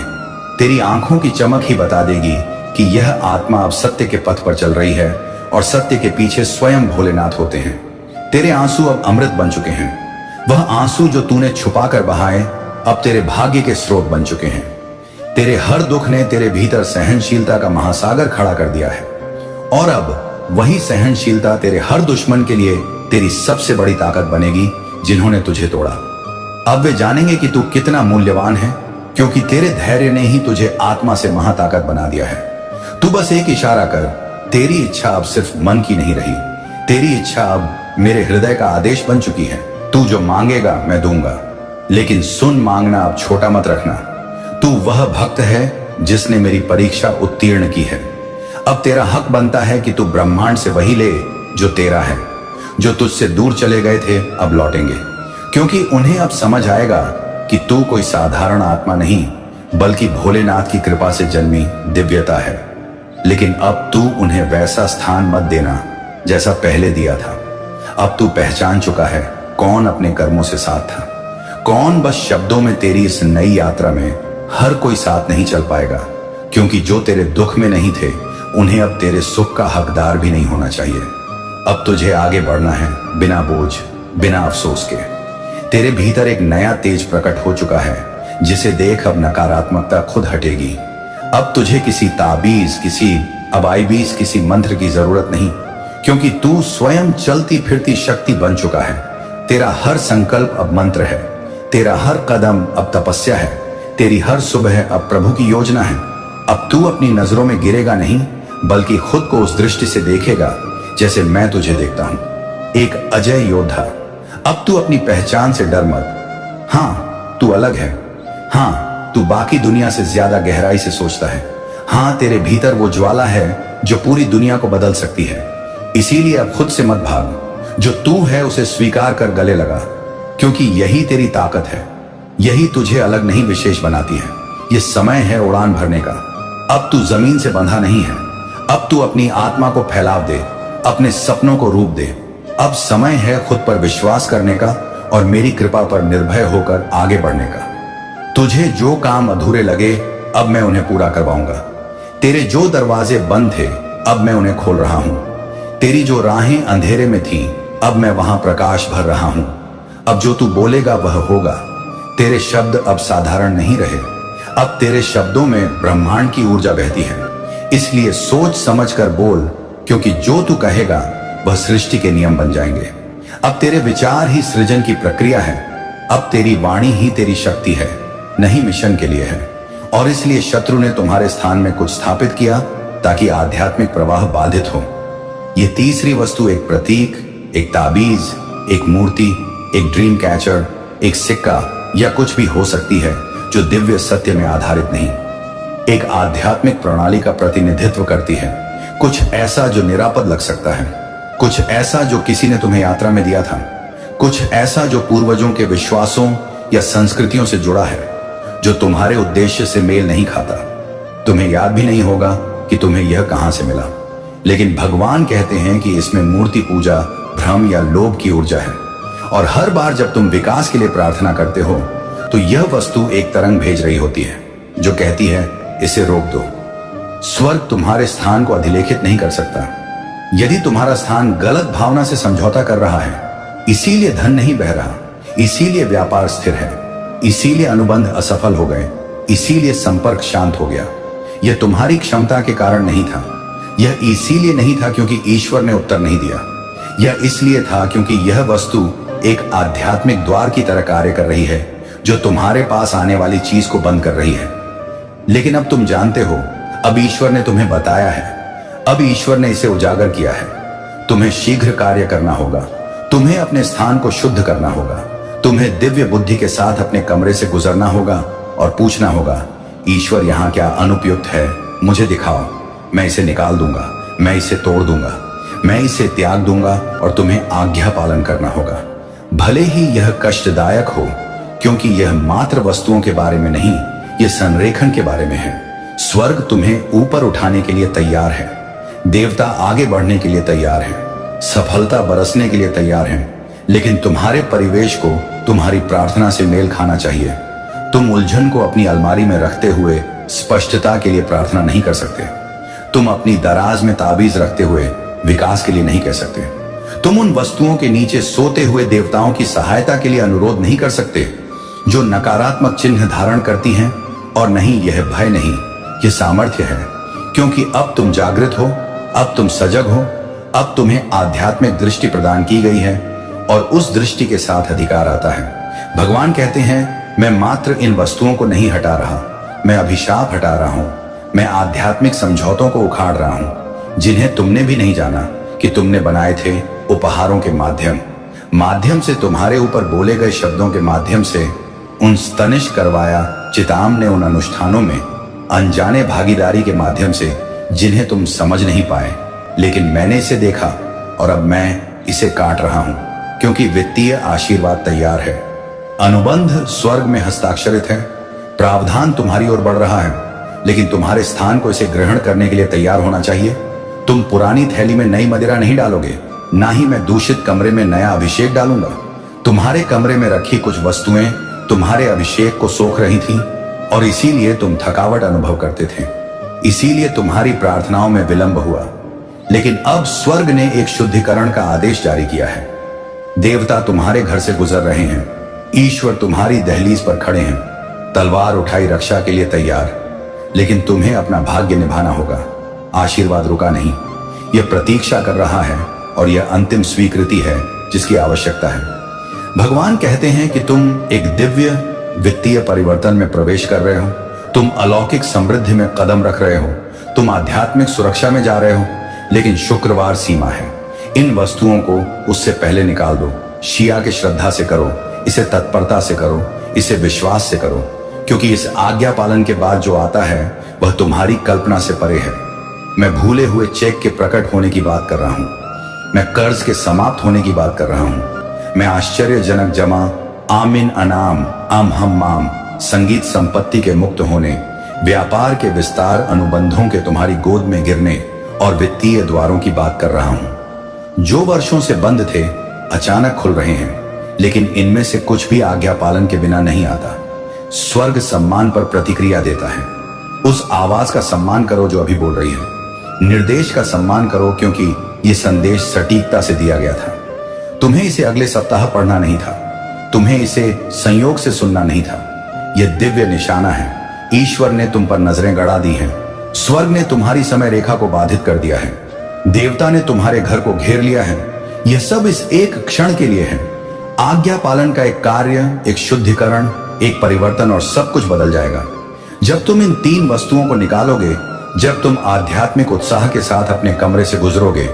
तेरी आंखों की चमक ही बता देगी कि यह आत्मा अब सत्य के पथ पर चल रही है, और सत्य के पीछे स्वयं भोलेनाथ होते हैं। तेरे आंसू अब अमृत बन चुके हैं। वह आंसू जो तूने छुपा कर बहाए अब तेरे भाग्य के स्रोत बन चुके हैं। तेरे हर दुख ने तेरे भीतर सहनशीलता का महासागर खड़ा कर दिया है, और अब वही सहनशीलता तेरे हर दुश्मन के लिए तेरी सबसे बड़ी ताकत बनेगी, जिन्होंने तुझे तोड़ा। अब वे जानेंगे कि तू कितना मूल्यवान है, क्योंकि तेरे धैर्य ने ही तुझे आत्मा से महाताकत बना दिया है। तू बस एक इशारा कर, तेरी इच्छा अब सिर्फ मन की नहीं रही, तेरी इच्छा अब मेरे हृदय का आदेश बन चुकी है। तू जो मांगेगा मैं दूंगा, लेकिन सुन, मांगना अब छोटा मत रखना। तू वह भक्त है जिसने मेरी परीक्षा उत्तीर्ण की है। अब तेरा हक बनता है कि तू ब्रह्मांड से वही ले जो तेरा है। जो तुझसे दूर चले गए थे अब लौटेंगे, क्योंकि उन्हें अब समझ आएगा कि तू कोई साधारण आत्मा नहीं, बल्कि भोलेनाथ की कृपा से जन्मी दिव्यता है। लेकिन अब तू उन्हें वैसा स्थान मत देना जैसा पहले दिया था। अब तू पहचान चुका है कौन अपने कर्मों से साथ था, कौन बस शब्दों में। तेरी इस नई यात्रा में हर कोई साथ नहीं चल पाएगा, क्योंकि जो तेरे दुख में नहीं थे उन्हें अब तेरे सुख का हकदार भी नहीं होना चाहिए। अब तुझे आगे बढ़ना है बिना बोझ, बिना अफसोस के। तेरे भीतर एक नया तेज प्रकट हो चुका है, जिसे देख अब नकारात्मकता खुद हटेगी। अब तुझे किसी ताबीज, किसी अबाईबीज, किसी मंत्र की जरूरत नहीं, क्योंकि तू स्वयं चलती फिरती शक्ति बन चुका है। तेरा हर संकल्प अब मंत्र है, तेरा हर कदम अब तपस्या है, तेरी हर सुबह अब प्रभु की योजना है। अब तू अपनी नजरों में गिरेगा नहीं, बल्कि खुद को उस दृष्टि से देखेगा जैसे मैं तुझे देखता हूं, एक अजय योद्धा। अब तू अपनी पहचान से डर मत। हाँ, तू अलग है। हाँ, तू बाकी दुनिया से ज्यादा गहराई से सोचता है। हाँ, तेरे भीतर वो ज्वाला है जो पूरी दुनिया को बदल सकती है। इसीलिए अब खुद से मत भाग। जो तू है उसे स्वीकार कर गले लगा, क्योंकि यही तेरी ताकत है। यही तुझे अलग नहीं, विशेष बनाती है। ये समय है उड़ान भरने का। अब तू जमीन से बंधा नहीं है। अब तू अपनी आत्मा को फैलाव दे, अपने सपनों को रूप दे। अब समय है खुद पर विश्वास करने का और मेरी कृपा पर निर्भय होकर आगे बढ़ने का। तुझे जो काम अधूरे लगे अब मैं उन्हें पूरा करवाऊंगा। तेरे जो दरवाजे बंद थे अब मैं उन्हें खोल रहा हूं। तेरी जो राहें अंधेरे में थीं अब मैं वहां प्रकाश भर रहा हूं। अब जो तू बोलेगा वह होगा। तेरे शब्द अब साधारण नहीं रहे। अब तेरे शब्दों में ब्रह्मांड की ऊर्जा बहती है। इसलिए सोच समझ कर बोल, क्योंकि जो तू कहेगा वह सृष्टि के नियम बन जाएंगे। अब तेरे विचार ही सृजन की प्रक्रिया है। अब तेरी वाणी ही तेरी शक्ति है, नहीं मिशन के लिए है। और इसलिए शत्रु ने तुम्हारे स्थान में कुछ स्थापित किया ताकि आध्यात्मिक प्रवाह बाधित हो। यह तीसरी वस्तु एक प्रतीक, एक ताबीज, एक मूर्ति, एक ड्रीम कैचर, एक सिक्का या कुछ भी हो सकती है जो दिव्य सत्य में आधारित नहीं, एक आध्यात्मिक प्रणाली का प्रतिनिधित्व करती है। कुछ ऐसा जो निरापद लग सकता है, कुछ ऐसा जो किसी ने तुम्हें यात्रा में दिया था, कुछ ऐसा जो पूर्वजों के विश्वासों या संस्कृतियों से जुड़ा है, जो तुम्हारे उद्देश्य से मेल नहीं खाता। तुम्हें याद भी नहीं होगा कि तुम्हें यह कहां से मिला, लेकिन भगवान कहते हैं कि इसमें मूर्ति पूजा, भ्रम या लोभ की ऊर्जा है। और हर बार जब तुम विकास के लिए प्रार्थना करते हो तो यह वस्तु एक तरंग भेज रही होती है जो कहती है इसे रोक दो। स्वर्ग तुम्हारे स्थान को अधिलेखित नहीं कर सकता। यदि तुम्हारा स्थान गलत भावना से समझौता कर रहा है, इसीलिए धन नहीं बह रहा, इसीलिए व्यापार स्थिर है, इसीलिए अनुबंध असफल हो गए, इसीलिए संपर्क शांत हो गया, यह तुम्हारी क्षमता के कारण नहीं था। यह इसीलिए नहीं था क्योंकि ईश्वर ने उत्तर नहीं दिया। यह इसलिए था क्योंकि यह वस्तु एक आध्यात्मिक द्वार की तरह कार्य कर रही है जो तुम्हारे पास आने वाली चीज को बंद कर रही है। लेकिन अब तुम जानते हो, अब ईश्वर ने तुम्हें बताया है, अब ईश्वर ने इसे उजागर किया है। तुम्हें शीघ्र कार्य करना होगा, तुम्हें अपने स्थान को शुद्ध करना होगा, तुम्हें दिव्य बुद्धि के साथ अपने कमरे से गुजरना होगा और पूछना होगा, ईश्वर यहाँ क्या अनुपयुक्त है, मुझे दिखाओ, मैं इसे निकाल दूंगा, मैं इसे तोड़ दूंगा, मैं इसे त्याग दूंगा और तुम्हें आज्ञा पालन करना होगा। भले ही यह कष्टदायक हो, क्योंकि यह मात्र वस्तुओं के बारे में नहीं, यह संरेखण के बारे में है। स्वर्ग तुम्हें ऊपर उठाने के लिए तैयार है, देवता आगे बढ़ने के लिए तैयार हैं, सफलता बरसने के लिए तैयार हैं, लेकिन तुम्हारे परिवेश को तुम्हारी प्रार्थना से मेल खाना चाहिए। तुम उलझन को अपनी अलमारी में रखते हुए स्पष्टता के लिए प्रार्थना नहीं कर सकते। तुम अपनी दराज में ताबीज रखते हुए विकास के लिए नहीं कह सकते। तुम उन वस्तुओं के नीचे सोते हुए देवताओं की सहायता के लिए अनुरोध नहीं कर सकते जो नकारात्मक चिन्ह धारण करती हैं। और नहीं, यह भय नहीं, यह सामर्थ्य है, क्योंकि अब तुम जागृत हो, अब तुम सजग हो, अब तुम्हें आध्यात्मिक दृष्टि प्रदान की गई है और उस दृष्टि के साथ अधिकार आता है। भगवान कहते हैं, मैं मात्र इन वस्तुओं को नहीं हटा रहा, मैं अभिशाप हटा रहा हूं, मैं आध्यात्मिक समझौतों को उखाड़ रहा हूं जिन्हें तुमने भी नहीं जाना कि तुमने बनाए थे। उपहारों के माध्यम से तुम्हारे ऊपर बोले गए शब्दों के माध्यम से उन स्तनिश करवाया चिताम ने उन अनुष्ठानों में अनजाने भागीदारी के माध्यम से जिन्हें तुम समझ नहीं पाए, लेकिन मैंने इसे देखा और अब मैं इसे काट रहा हूं, क्योंकि वित्तीय आशीर्वाद तैयार है। अनुबंध स्वर्ग में हस्ताक्षरित है, प्रावधान तुम्हारी ओर बढ़ रहा है, लेकिन तुम्हारे स्थान को इसे ग्रहण करने के लिए तैयार होना चाहिए। तुम पुरानी थैली में नई मदिरा नहीं डालोगे, ना ही मैं दूषित कमरे में नया अभिषेक डालूंगा। तुम्हारे कमरे में रखी कुछ वस्तुएं तुम्हारे अभिषेक को सोख रही थीं और इसीलिए तुम थकावट अनुभव करते थे, इसीलिए तुम्हारी प्रार्थनाओं में विलंब हुआ। लेकिन अब स्वर्ग ने एक शुद्धिकरण का आदेश जारी किया है। देवता तुम्हारे घर से गुजर रहे हैं, ईश्वर तुम्हारी दहलीज पर खड़े हैं, तलवार उठाई रक्षा के लिए तैयार, लेकिन तुम्हें अपना भाग्य निभाना होगा। आशीर्वाद रुका नहीं, यह प्रतीक्षा कर रहा है और यह अंतिम स्वीकृति है जिसकी आवश्यकता है। भगवान कहते हैं कि तुम एक दिव्य वित्तीय परिवर्तन में प्रवेश कर रहे हो, तुम अलौकिक समृद्धि में कदम रख रहे हो, तुम आध्यात्मिक सुरक्षा में जा रहे हो, लेकिन शुक्रवार सीमा है। इन वस्तुओं को उससे पहले निकाल दो। शिया की श्रद्धा से करो, इसे तत्परता से करो, इसे विश्वास से करो, क्योंकि इस आज्ञा पालन के बाद जो आता है वह तुम्हारी कल्पना से परे है। मैं भूले हुए चेक के प्रकट होने की बात कर रहा हूं, मैं कर्ज के समाप्त होने की बात कर रहा हूं, मैं आश्चर्यजनक जमा, आमिन अनाम, आम हम माम, संगीत संपत्ति के मुक्त होने, व्यापार के विस्तार, अनुबंधों के तुम्हारी गोद में गिरने और वित्तीय द्वारों की बात कर रहा हूं। जो वर्षों से बंद थे अचानक खुल रहे हैं, लेकिन इनमें से कुछ भी आज्ञा पालन के बिना नहीं आता। स्वर्ग सम्मान पर प्रतिक्रिया देता है। उस आवाज का सम्मान करो जो अभी बोल रही है। निर्देश का सम्मान करो, क्योंकि यह संदेश सटीकता से दिया गया था। तुम्हें इसे अगले सप्ताह पढ़ना नहीं था, तुम्हें इसे संयोग से सुनना नहीं था। यह दिव्य निशाना है। ईश्वर ने तुम पर नजरें गड़ा दी हैं स्वर्ग ने तुम्हारी समय रेखा को बाधित कर दिया है, देवता ने तुम्हारे घर को घेर लिया है। यह सब इस एक क्षण के लिए है। आज्ञा पालन का एक कार्य, एक शुद्धिकरण, एक परिवर्तन और सब कुछ बदल जाएगा। जब तुम इन 3 वस्तुओं को निकालोगे, जब तुम आध्यात्मिक उत्साह के साथ अपने कमरे से गुजरोगे,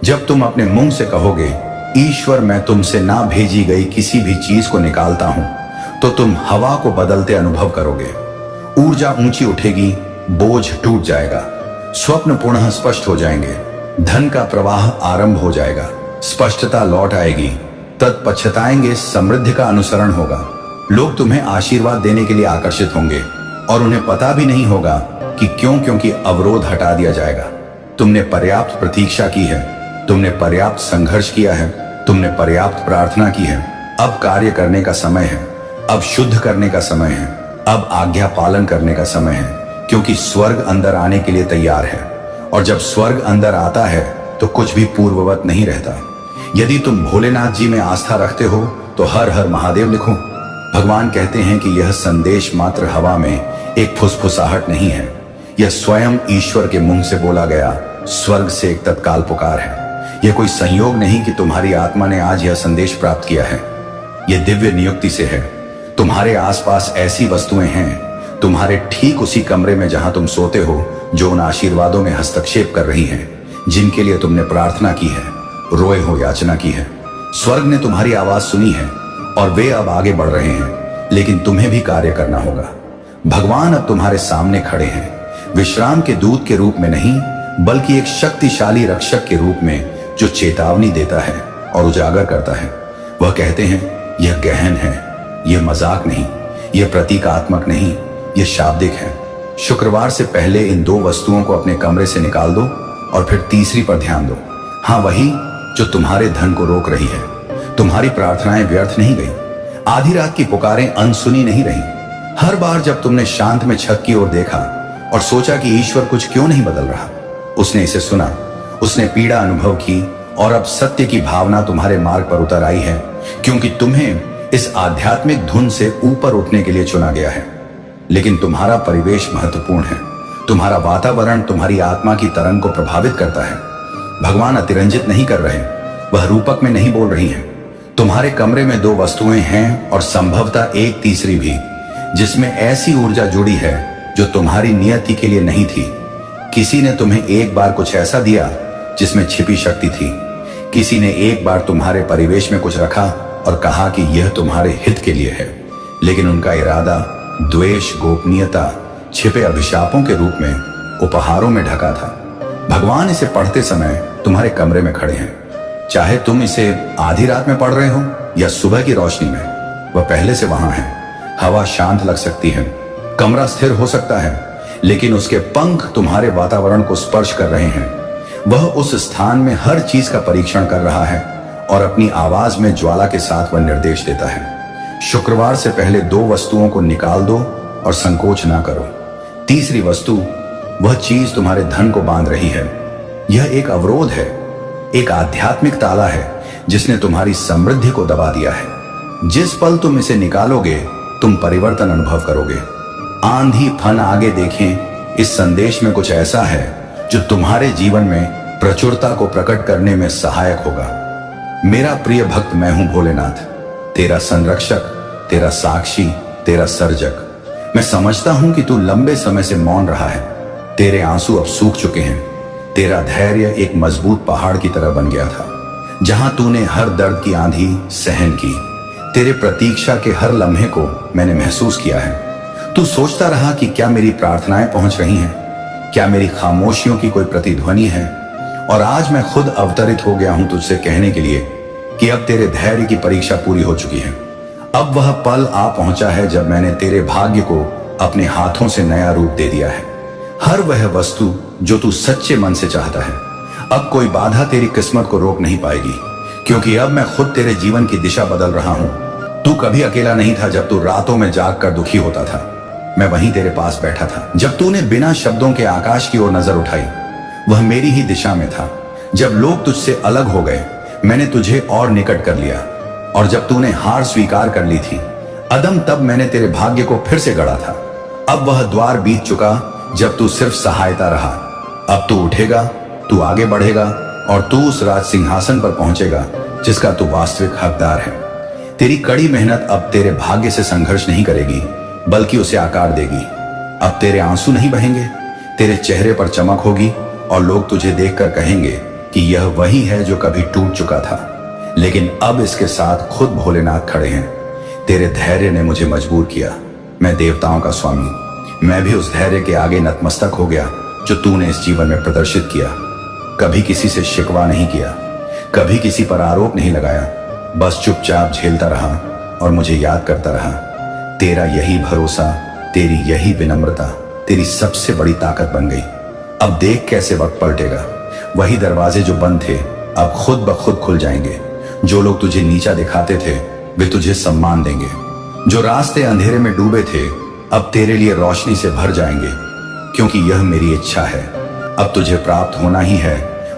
जब तुम अपने मुंह से कहोगे, ईश्वर मैं तुमसे ना भेजी गई किसी भी चीज को निकालता हूं, तो तुम हवा को बदलते अनुभव करोगे। ऊर्जा ऊंची उठेगी, बोझ टूट जाएगा, स्वप्न पुनः स्पष्ट हो जाएंगे, धन का प्रवाह आरंभ हो जाएगा, स्पष्टता लौट आएगी, तत्पश्चाताएंगे, समृद्धि का अनुसरण होगा। लोग तुम्हें आशीर्वाद देने के लिए आकर्षित होंगे और उन्हें पता भी नहीं होगा कि क्यों, क्योंकि अवरोध हटा दिया जाएगा। तुमने पर्याप्त प्रतीक्षा की है, तुमने पर्याप्त संघर्ष किया है, तुमने पर्याप्त प्रार्थना की है। अब कार्य करने का समय है, अब शुद्ध करने का समय है, अब आज्ञा पालन करने का समय है, क्योंकि स्वर्ग अंदर आने के लिए तैयार है। और जब स्वर्ग अंदर आता है तो कुछ भी पूर्ववत नहीं रहता। यदि तुम भोलेनाथ जी में आस्था रखते हो तो हर हर महादेव लिखो। भगवान कहते हैं कि यह संदेश मात्र हवा में एक फुसफुसाहट नहीं है, यह स्वयं ईश्वर के मुंह से बोला गया स्वर्ग से एक तत्काल पुकार है। यह कोई संयोग नहीं कि तुम्हारी आत्मा ने आज यह संदेश प्राप्त किया है, यह दिव्य नियुक्ति से है। तुम्हारे आसपास ऐसी वस्तुएं हैं, तुम्हारे ठीक उसी कमरे में जहां तुम सोते हो, जो उन आशीर्वादों में हस्तक्षेप कर रही हैं, जिनके लिए तुमने प्रार्थना की है, रोए हो, याचना की है। स्वर्ग ने तुम्हारी आवाज सुनी है और वे अब आगे बढ़ रहे हैं, लेकिन तुम्हें भी कार्य करना होगा। भगवान अब तुम्हारे सामने खड़े हैं, विश्राम के दूत के रूप में नहीं, बल्कि एक शक्तिशाली रक्षक के रूप में, जो चेतावनी देता है और उजागर करता है। वह कहते हैं, यह गहन है, यह मजाक नहीं, यह प्रतीकात्मक नहीं, यह शाब्दिक है। शुक्रवार से पहले इन 2 वस्तुओं को अपने कमरे से निकाल दो और फिर तीसरी पर ध्यान दो। हाँ, वही जो तुम्हारे धन को रोक रही है। तुम्हारी प्रार्थनाएं व्यर्थ नहीं गई, आधी रात की पुकारें अनसुनी नहीं रही। हर बार जब तुमने शांत में छत की ओर देखा और सोचा कि ईश्वर कुछ क्यों नहीं बदल रहा, उसने इसे सुना, उसने पीड़ा अनुभव की और अब सत्य की भावना तुम्हारे मार्ग पर उतर आई है, क्योंकि तुम्हें इस आध्यात्मिक धुन से ऊपर उठने के लिए चुना गया है। लेकिन तुम्हारा परिवेश महत्वपूर्ण है, तुम्हारा वातावरण तुम्हारी आत्मा की तरंग को प्रभावित करता है। भगवान अतिरंजित नहीं कर रहे, वह रूपक में नहीं बोल रही हैं। तुम्हारे कमरे में 2 वस्तुएं हैं और संभवतः एक तीसरी भी, जिसमें ऐसी ऊर्जा जुड़ी है जो तुम्हारी नियति के लिए नहीं थी। किसी ने तुम्हें एक बार कुछ ऐसा दिया जिसमें छिपी शक्ति थी। किसी ने एक बार तुम्हारे परिवेश में कुछ रखा और कहा कि यह तुम्हारे हित के लिए है, लेकिन उनका इरादा द्वेष, गोपनीयता, छिपे अभिशापों के रूप में उपहारों में ढका था। भगवान इसे पढ़ते समय तुम्हारे कमरे में खड़े हैं, चाहे तुम इसे आधी रात में पढ़ रहे हो या सुबह की रोशनी में, वह पहले से वहां है। हवा शांत लग सकती है, कमरा स्थिर हो सकता है, लेकिन उसके पंख तुम्हारे वातावरण को स्पर्श कर रहे हैं। वह उस स्थान में हर चीज का परीक्षण कर रहा है और अपनी आवाज में ज्वाला के साथ वह निर्देश देता है। शुक्रवार से पहले 2 वस्तुओं को निकाल दो और संकोच ना करो। तीसरी वस्तु, वह चीज तुम्हारे धन को बांध रही है। यह एक अवरोध है, एक आध्यात्मिक ताला है जिसने तुम्हारी समृद्धि को दबा दिया है। जिस पल तुम इसे निकालोगे, तुम परिवर्तन अनुभव करोगे। आंधी फन आगे देखें, इस संदेश में कुछ ऐसा है जो तुम्हारे जीवन में प्रचुरता को प्रकट करने में सहायक होगा। मेरा प्रिय भक्त, मैं हूं भोलेनाथ, तेरा संरक्षक, तेरा साक्षी, तेरा सर्जक। मैं समझता हूं कि तू लंबे समय से मौन रहा है, तेरे आंसू अब सूख चुके हैं, तेरा धैर्य एक मजबूत पहाड़ की तरह बन गया था, जहां तूने हर दर्द की आंधी सहन की। तेरे प्रतीक्षा के हर लम्हे को मैंने महसूस किया है। तू सोचता रहा कि क्या मेरी प्रार्थनाएं पहुंच रही हैं, क्या मेरी खामोशियों की कोई प्रतिध्वनि है। और आज मैं खुद अवतरित हो गया हूं तुझसे कहने के लिए कि अब तेरे धैर्य की परीक्षा पूरी हो चुकी है। अब वह पल आ पहुंचा है जब मैंने तेरे भाग्य को अपने हाथों से नया रूप दे दिया है। हर वह वस्तु जो तू सच्चे मन से चाहता है, अब कोई बाधा तेरी किस्मत को रोक नहीं पाएगी, क्योंकि अब मैं खुद तेरे जीवन की दिशा बदल रहा हूं। तू कभी अकेला नहीं था। जब तू रातों में जाग कर दुखी होता था, मैं वहीं तेरे पास बैठा था। जब तूने बिना शब्दों के आकाश की ओर नजर उठाई, वह मेरी ही दिशा में था। जब लोग तुझसे अलग हो गए, मैंने तुझे और निकट कर लिया। और जब तूने हार स्वीकार कर ली थी अदम, तब मैंने तेरे भाग्य को फिर से गढ़ा था। अब वह द्वार बीत चुका, जब तू सिर्फ सहायता रहा। अब तू उठेगा, तू आगे बढ़ेगा और तू उस राज सिंहासन पर पहुंचेगा जिसका तू वास्तविक हकदार है। तेरी कड़ी मेहनत अब तेरे भाग्य से संघर्ष नहीं करेगी, बल्कि उसे आकार देगी। अब तेरे आंसू नहीं बहेंगे, तेरे चेहरे पर चमक होगी और लोग तुझे देखकर कहेंगे कि यह वही है जो कभी टूट चुका था, लेकिन अब इसके साथ खुद भोलेनाथ खड़े हैं। तेरे धैर्य ने मुझे मजबूर किया। मैं देवताओं का स्वामी, मैं भी उस धैर्य के आगे नतमस्तक हो गया जो तूने इस जीवन में प्रदर्शित किया। कभी किसी से शिकवा नहीं किया, कभी किसी पर आरोप नहीं लगाया, बस चुपचाप झेलता रहा और मुझे याद करता रहा। तेरा यही भरोसा, तेरी यही विनम्रता तेरी सबसे बड़ी ताकत बन गई। अब देख कैसे वक्त पलटेगा। वही दरवाजे जो बंद थे अब खुद ब खुद खुल जाएंगे। जो लोग तुझे नीचा दिखाते थे वे तुझे सम्मान देंगे। जो रास्ते अंधेरे में डूबे थे अब तेरे लिए रोशनी से भर जाएंगे, क्योंकि यह मेरी इच्छा है। अब तुझे प्राप्त होना ही है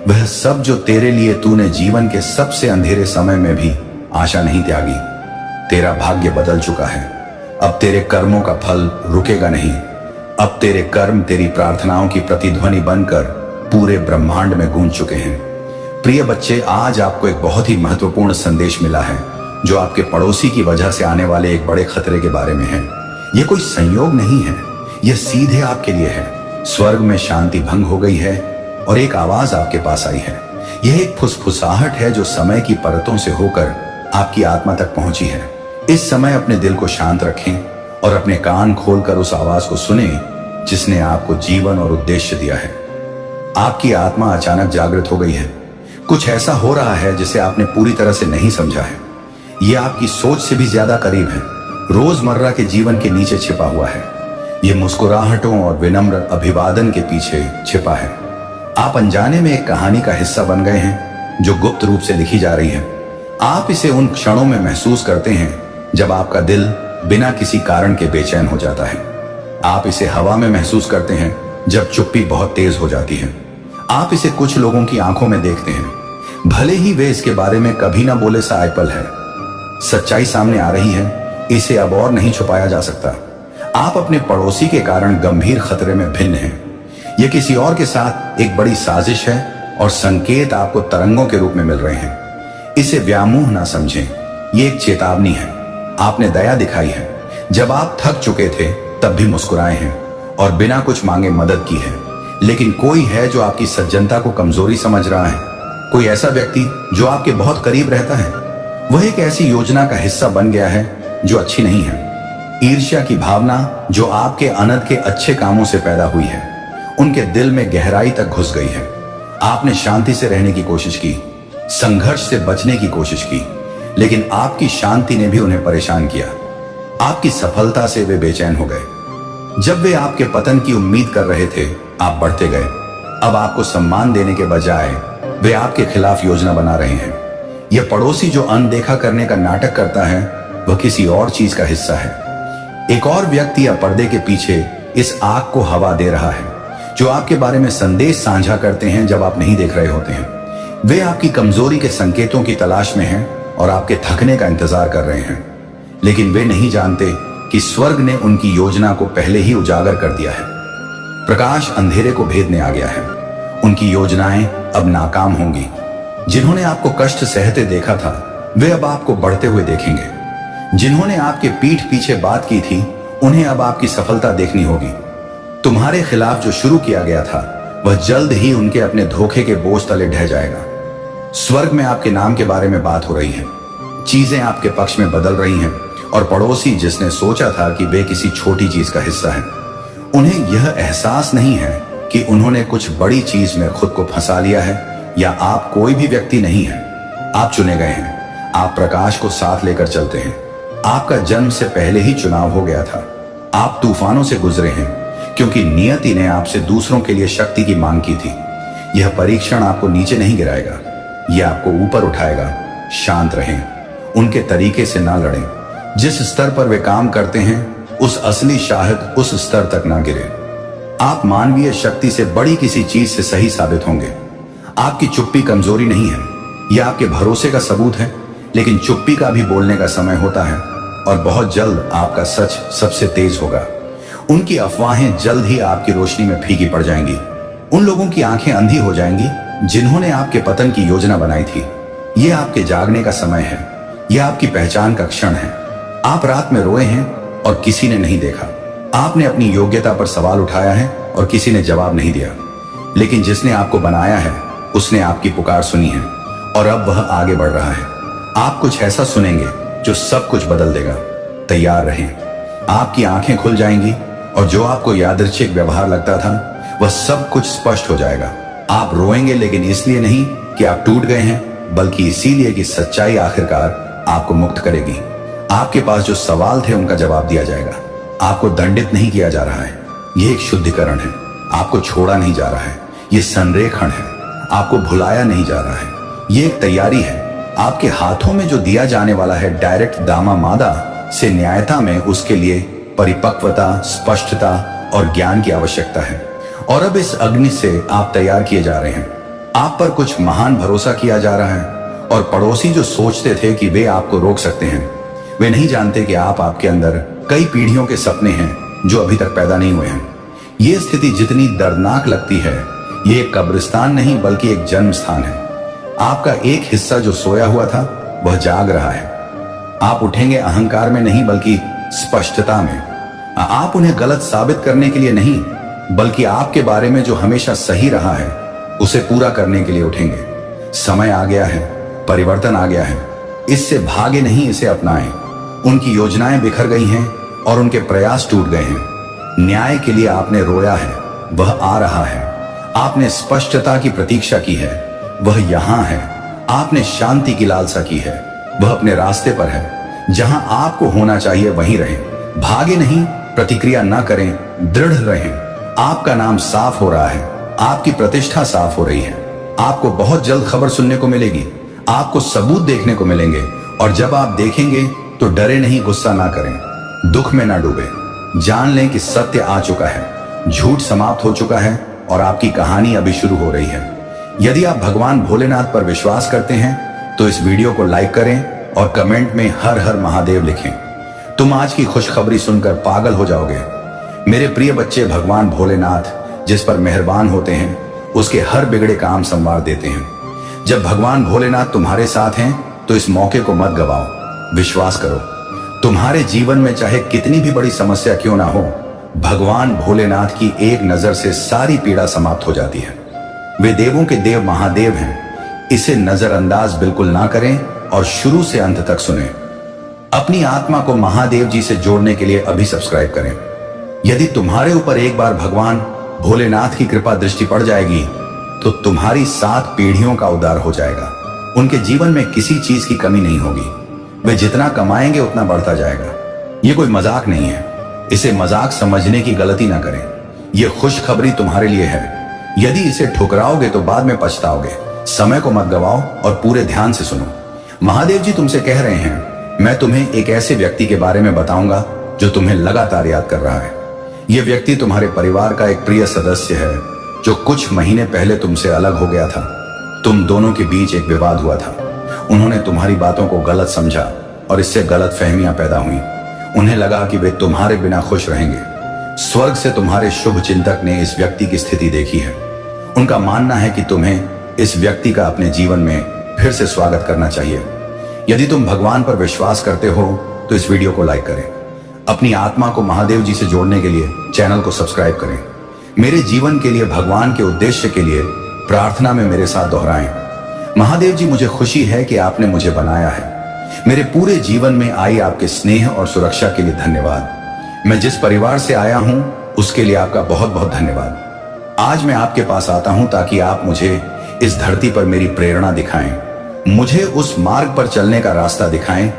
वह सब जो तेरे लिए तूने जीवन के सबसे अंधेरे समय में भी आशा नहीं त्यागी। तेरा भाग्य बदल चुका है। अब तेरे कर्मों का फल रुकेगा नहीं। अब तेरे कर्म तेरी प्रार्थनाओं की प्रतिध्वनि बनकर पूरे ब्रह्मांड में गूंज चुके हैं। प्रिय बच्चे, आज आपको एक बहुत ही महत्वपूर्ण संदेश मिला है जो आपके पड़ोसी की वजह से आने वाले एक बड़े खतरे के बारे में है। यह कोई संयोग नहीं है, यह सीधे आपके लिए है। स्वर्ग में शांति भंग हो गई है और एक आवाज आपके पास आई है। यह एक फुसफुसाहट है जो समय की परतों से होकर आपकी आत्मा तक पहुंची है। इस समय अपने दिल को शांत रखें और अपने कान खोलकर उस आवाज को सुने जिसने आपको जीवन और उद्देश्य दिया है। आपकी आत्मा अचानक जागृत हो गई है। कुछ ऐसा हो रहा है जिसे आपने पूरी तरह से नहीं समझा है। यह आपकी सोच से भी ज्यादा करीब है, रोजमर्रा के जीवन के नीचे छिपा हुआ है। यह मुस्कुराहटों और विनम्र अभिवादन के पीछे छिपा है। आप अनजाने में एक कहानी का हिस्सा बन गए हैं जो गुप्त रूप से लिखी जा रही है। आप इसे उन क्षणों में महसूस करते हैं जब आपका दिल बिना किसी कारण के बेचैन हो जाता है। आप इसे हवा में महसूस करते हैं जब चुप्पी बहुत तेज हो जाती है। आप इसे कुछ लोगों की आंखों में देखते हैं, भले ही वे इसके बारे में कभी ना बोले सा आयपल है। सच्चाई सामने आ रही है, इसे अब और नहीं छुपाया जा सकता। आप अपने पड़ोसी के कारण गंभीर खतरे में भिन्न हैं। यह किसी और के साथ एक बड़ी साजिश है और संकेत आपको तरंगों के रूप में मिल रहे हैं। इसे व्यामोह ना समझें, ये एक चेतावनी है। आपने दया दिखाई है, जब आप थक चुके थे तब भी मुस्कुराए हैं और बिना कुछ मांगे मदद की है। लेकिन कोई है जो आपकी सज्जनता को कमजोरी समझ रहा है। कोई ऐसा व्यक्ति जो आपके बहुत करीब रहता है, वह एक ऐसी योजना का हिस्सा बन गया है जो अच्छी नहीं है। ईर्ष्या की भावना जो आपके अनंत के अच्छे कामों से पैदा हुई है, उनके दिल में गहराई तक घुस गई है। आपने शांति से रहने की कोशिश की, संघर्ष से बचने की कोशिश की, लेकिन आपकी शांति ने भी उन्हें परेशान किया। आपकी सफलता से वे बेचैन हो गए। जब वे आपके पतन की उम्मीद कर रहे थे, आप बढ़ते गए। अब आपको सम्मान देने के बजाय वे आपके खिलाफ योजना बना रहे हैं। यह पड़ोसी जो अनदेखा करने का नाटक करता है, वह किसी और चीज का हिस्सा है। एक और व्यक्ति या पर्दे के पीछे इस आग को हवा दे रहा है, जो आपके बारे में संदेश साझा करते हैं जब आप नहीं देख रहे होते हैं। वे आपकी कमजोरी के संकेतों की तलाश में हैं और आपके थकने का इंतजार कर रहे हैं, लेकिन वे नहीं जानते कि स्वर्ग ने उनकी योजना को पहले ही उजागर कर दिया है। प्रकाश अंधेरे को भेदने आ गया है। उनकी योजनाएं अब नाकाम होंगी। जिन्होंने आपको कष्ट सहते देखा था, वे अब आपको बढ़ते हुए देखेंगे। जिन्होंने आपके पीठ पीछे बात की थी, उन्हें अब आपकी सफलता देखनी होगी। तुम्हारे खिलाफ जो शुरू किया गया था, वह जल्द ही उनके अपने धोखे के बोझ तले ढह जाएगा। स्वर्ग में आपके नाम के बारे में बात हो रही है। चीजें आपके पक्ष में बदल रही हैं और पड़ोसी जिसने सोचा था कि वे किसी छोटी चीज का हिस्सा हैं, उन्हें यह एहसास नहीं है कि उन्होंने कुछ बड़ी चीज में खुद को फंसा लिया है। या आप कोई भी व्यक्ति नहीं है, आप चुने गए हैं। आप प्रकाश को साथ लेकर चलते हैं। आपका जन्म से पहले ही चुनाव हो गया था। आप तूफानों से गुजरे हैं क्योंकि नियति ने आपसे दूसरों के लिए शक्ति की मांग की थी। यह परीक्षण आपको नीचे नहीं गिराएगा, यह आपको ऊपर उठाएगा। शांत रहें, उनके तरीके से ना लड़ें। जिस स्तर पर वे काम करते हैं, उस असली शाहिद उस स्तर तक ना गिरे। आप मानवीय शक्ति से बड़ी किसी चीज से सही साबित होंगे। आपकी चुप्पी कमजोरी नहीं है, यह आपके भरोसे का सबूत है। लेकिन चुप्पी का भी बोलने का समय होता है और बहुत जल्द आपका सच सबसे तेज होगा। उनकी अफवाहें जल्द ही आपकी रोशनी में फीकी पड़ जाएंगी। उन लोगों की आंखें अंधी हो जाएंगी जिन्होंने आपके पतन की योजना बनाई थी। ये आपके जागने का समय है, यह आपकी पहचान का क्षण है। आप रात में रोए हैं और किसी ने नहीं देखा। आपने अपनी योग्यता पर सवाल उठाया है और किसी ने जवाब नहीं दिया, लेकिन जिसने आपको बनाया है उसने आपकी पुकार सुनी है और अब वह आगे बढ़ रहा है। आप कुछ ऐसा सुनेंगे जो सब कुछ बदल देगा। तैयार रहें। आपकी आंखें खुल जाएंगी और जो आपको यादृच्छिक व्यवहार लगता था वह सब कुछ स्पष्ट हो जाएगा। आप रोएंगे, लेकिन इसलिए नहीं कि आप टूट गए हैं, बल्कि इसीलिए कि सच्चाई आखिरकार आपको मुक्त करेगी। आपके पास जो सवाल थे उनका जवाब दिया जाएगा। आपको दंडित नहीं किया जा रहा है, यह एक शुद्धिकरण है। आपको छोड़ा नहीं जा रहा है, यह संरेखण है। आपको भुलाया नहीं जा रहा है, यह एक तैयारी है। आपके हाथों में जो दिया जाने वाला है डायरेक्ट दामा मादा से न्यायता में, उसके लिए परिपक्वता, स्पष्टता और ज्ञान की आवश्यकता है। और अब इस अग्नि से आप तैयार किए जा रहे हैं। आप पर कुछ महान भरोसा किया जा रहा है और पड़ोसी जो सोचते थे कि वे आपको रोक सकते हैं, वे नहीं जानते कि आपके अंदर कई पीढ़ियों के सपने हैं जो अभी तक पैदा नहीं हुए हैं। ये स्थिति जितनी दर्दनाक लगती है, ये एक कब्रिस्तान नहीं बल्कि एक जन्म स्थान है। आपका एक हिस्सा जो सोया हुआ था वह जाग रहा है। आप उठेंगे अहंकार में नहीं बल्कि स्पष्टता में। आप उन्हें गलत साबित करने के लिए नहीं बल्कि आपके बारे में जो हमेशा सही रहा है उसे पूरा करने के लिए उठेंगे। समय आ गया है, परिवर्तन आ गया है। इससे भागे नहीं, इसे अपनाएं। उनकी योजनाएं बिखर गई हैं और उनके प्रयास टूट गए हैं। न्याय के लिए आपने रोया है, वह आ रहा है। आपने स्पष्टता की प्रतीक्षा की है, वह यहां है। आपने शांति की लालसा की है, वह अपने रास्ते पर है। जहां आपको होना चाहिए वहीं रहें, भागे नहीं, प्रतिक्रिया न करें, दृढ़ रहें। आपका नाम साफ हो रहा है, आपकी प्रतिष्ठा साफ हो रही है। आपको बहुत जल्द खबर सुनने को मिलेगी, आपको सबूत देखने को मिलेंगे। और जब आप देखेंगे तो डरे नहीं, गुस्सा ना करें, दुख में ना डूबे। जान लें कि सत्य आ चुका है, झूठ समाप्त हो चुका है और आपकी कहानी अभी शुरू हो रही है। यदि आप भगवान भोलेनाथ पर विश्वास करते हैं तो इस वीडियो को लाइक करें और कमेंट में हर हर महादेव लिखें। तुम आज की खुशखबरी सुनकर पागल हो जाओगे। मेरे प्रिय बच्चे, भगवान भोलेनाथ जिस पर मेहरबान होते हैं उसके हर बिगड़े काम संवार देते हैं। जब भगवान भोलेनाथ तुम्हारे साथ हैं तो इस मौके को मत गवाओ। विश्वास करो, तुम्हारे जीवन में चाहे कितनी भी बड़ी समस्या क्यों ना हो, भगवान भोलेनाथ की एक नजर से सारी पीड़ा समाप्त हो जाती है। वे देवों के देव महादेव हैं। इसे नजरअंदाज बिल्कुल ना करें और शुरू से अंत तक सुनें। अपनी आत्मा को महादेव जी से जोड़ने के लिए अभी सब्सक्राइब करें। यदि तुम्हारे ऊपर एक बार भगवान भोलेनाथ की कृपा दृष्टि पड़ जाएगी तो तुम्हारी 7 पीढ़ियों का उद्धार हो जाएगा। उनके जीवन में किसी चीज की कमी नहीं होगी। वे जितना कमाएंगे उतना बढ़ता जाएगा। ये कोई मजाक नहीं है, इसे मजाक समझने की गलती ना करें। यह खुशखबरी तुम्हारे लिए है। यदि इसे ठुकराओगे तो बाद में पछताओगे। समय को मत गवाओ और पूरे ध्यान से सुनो। महादेव जी तुमसे कह रहे हैं, मैं तुम्हें एक ऐसे व्यक्ति के बारे में बताऊंगा जो तुम्हें लगातार याद कर रहा है। यह व्यक्ति तुम्हारे परिवार का एक प्रिय सदस्य है जो कुछ महीने पहले तुमसे अलग हो गया था। तुम दोनों के बीच एक विवाद हुआ था। उन्होंने तुम्हारी बातों को गलत समझा और इससे गलतफहमियां पैदा हुई। उन्हें लगा कि वे तुम्हारे बिना खुश रहेंगे। स्वर्ग से तुम्हारे शुभ चिंतक ने इस व्यक्ति की स्थिति देखी है। उनका मानना है कि तुम्हें इस व्यक्ति का अपने जीवन में फिर से स्वागत करना चाहिए। यदि तुम भगवान पर विश्वास करते हो तो इस वीडियो को लाइक करें। अपनी आत्मा को महादेव जी से जोड़ने के लिए चैनल को सब्सक्राइब करें। मेरे जीवन के लिए, भगवान के उद्देश्य के लिए प्रार्थना में मेरे साथ दोहराएं। महादेव जी, मुझे खुशी है कि आपने मुझे बनाया है। मेरे पूरे जीवन में आई आपके स्नेह और सुरक्षा के लिए धन्यवाद। मैं जिस परिवार से आया हूं उसके लिए आपका बहुत बहुत धन्यवाद। आज मैं आपके पास आता हूं ताकि आप मुझे इस धरती पर मेरी प्रेरणा दिखाएं, मुझे उस मार्ग पर चलने का रास्ता दिखाएं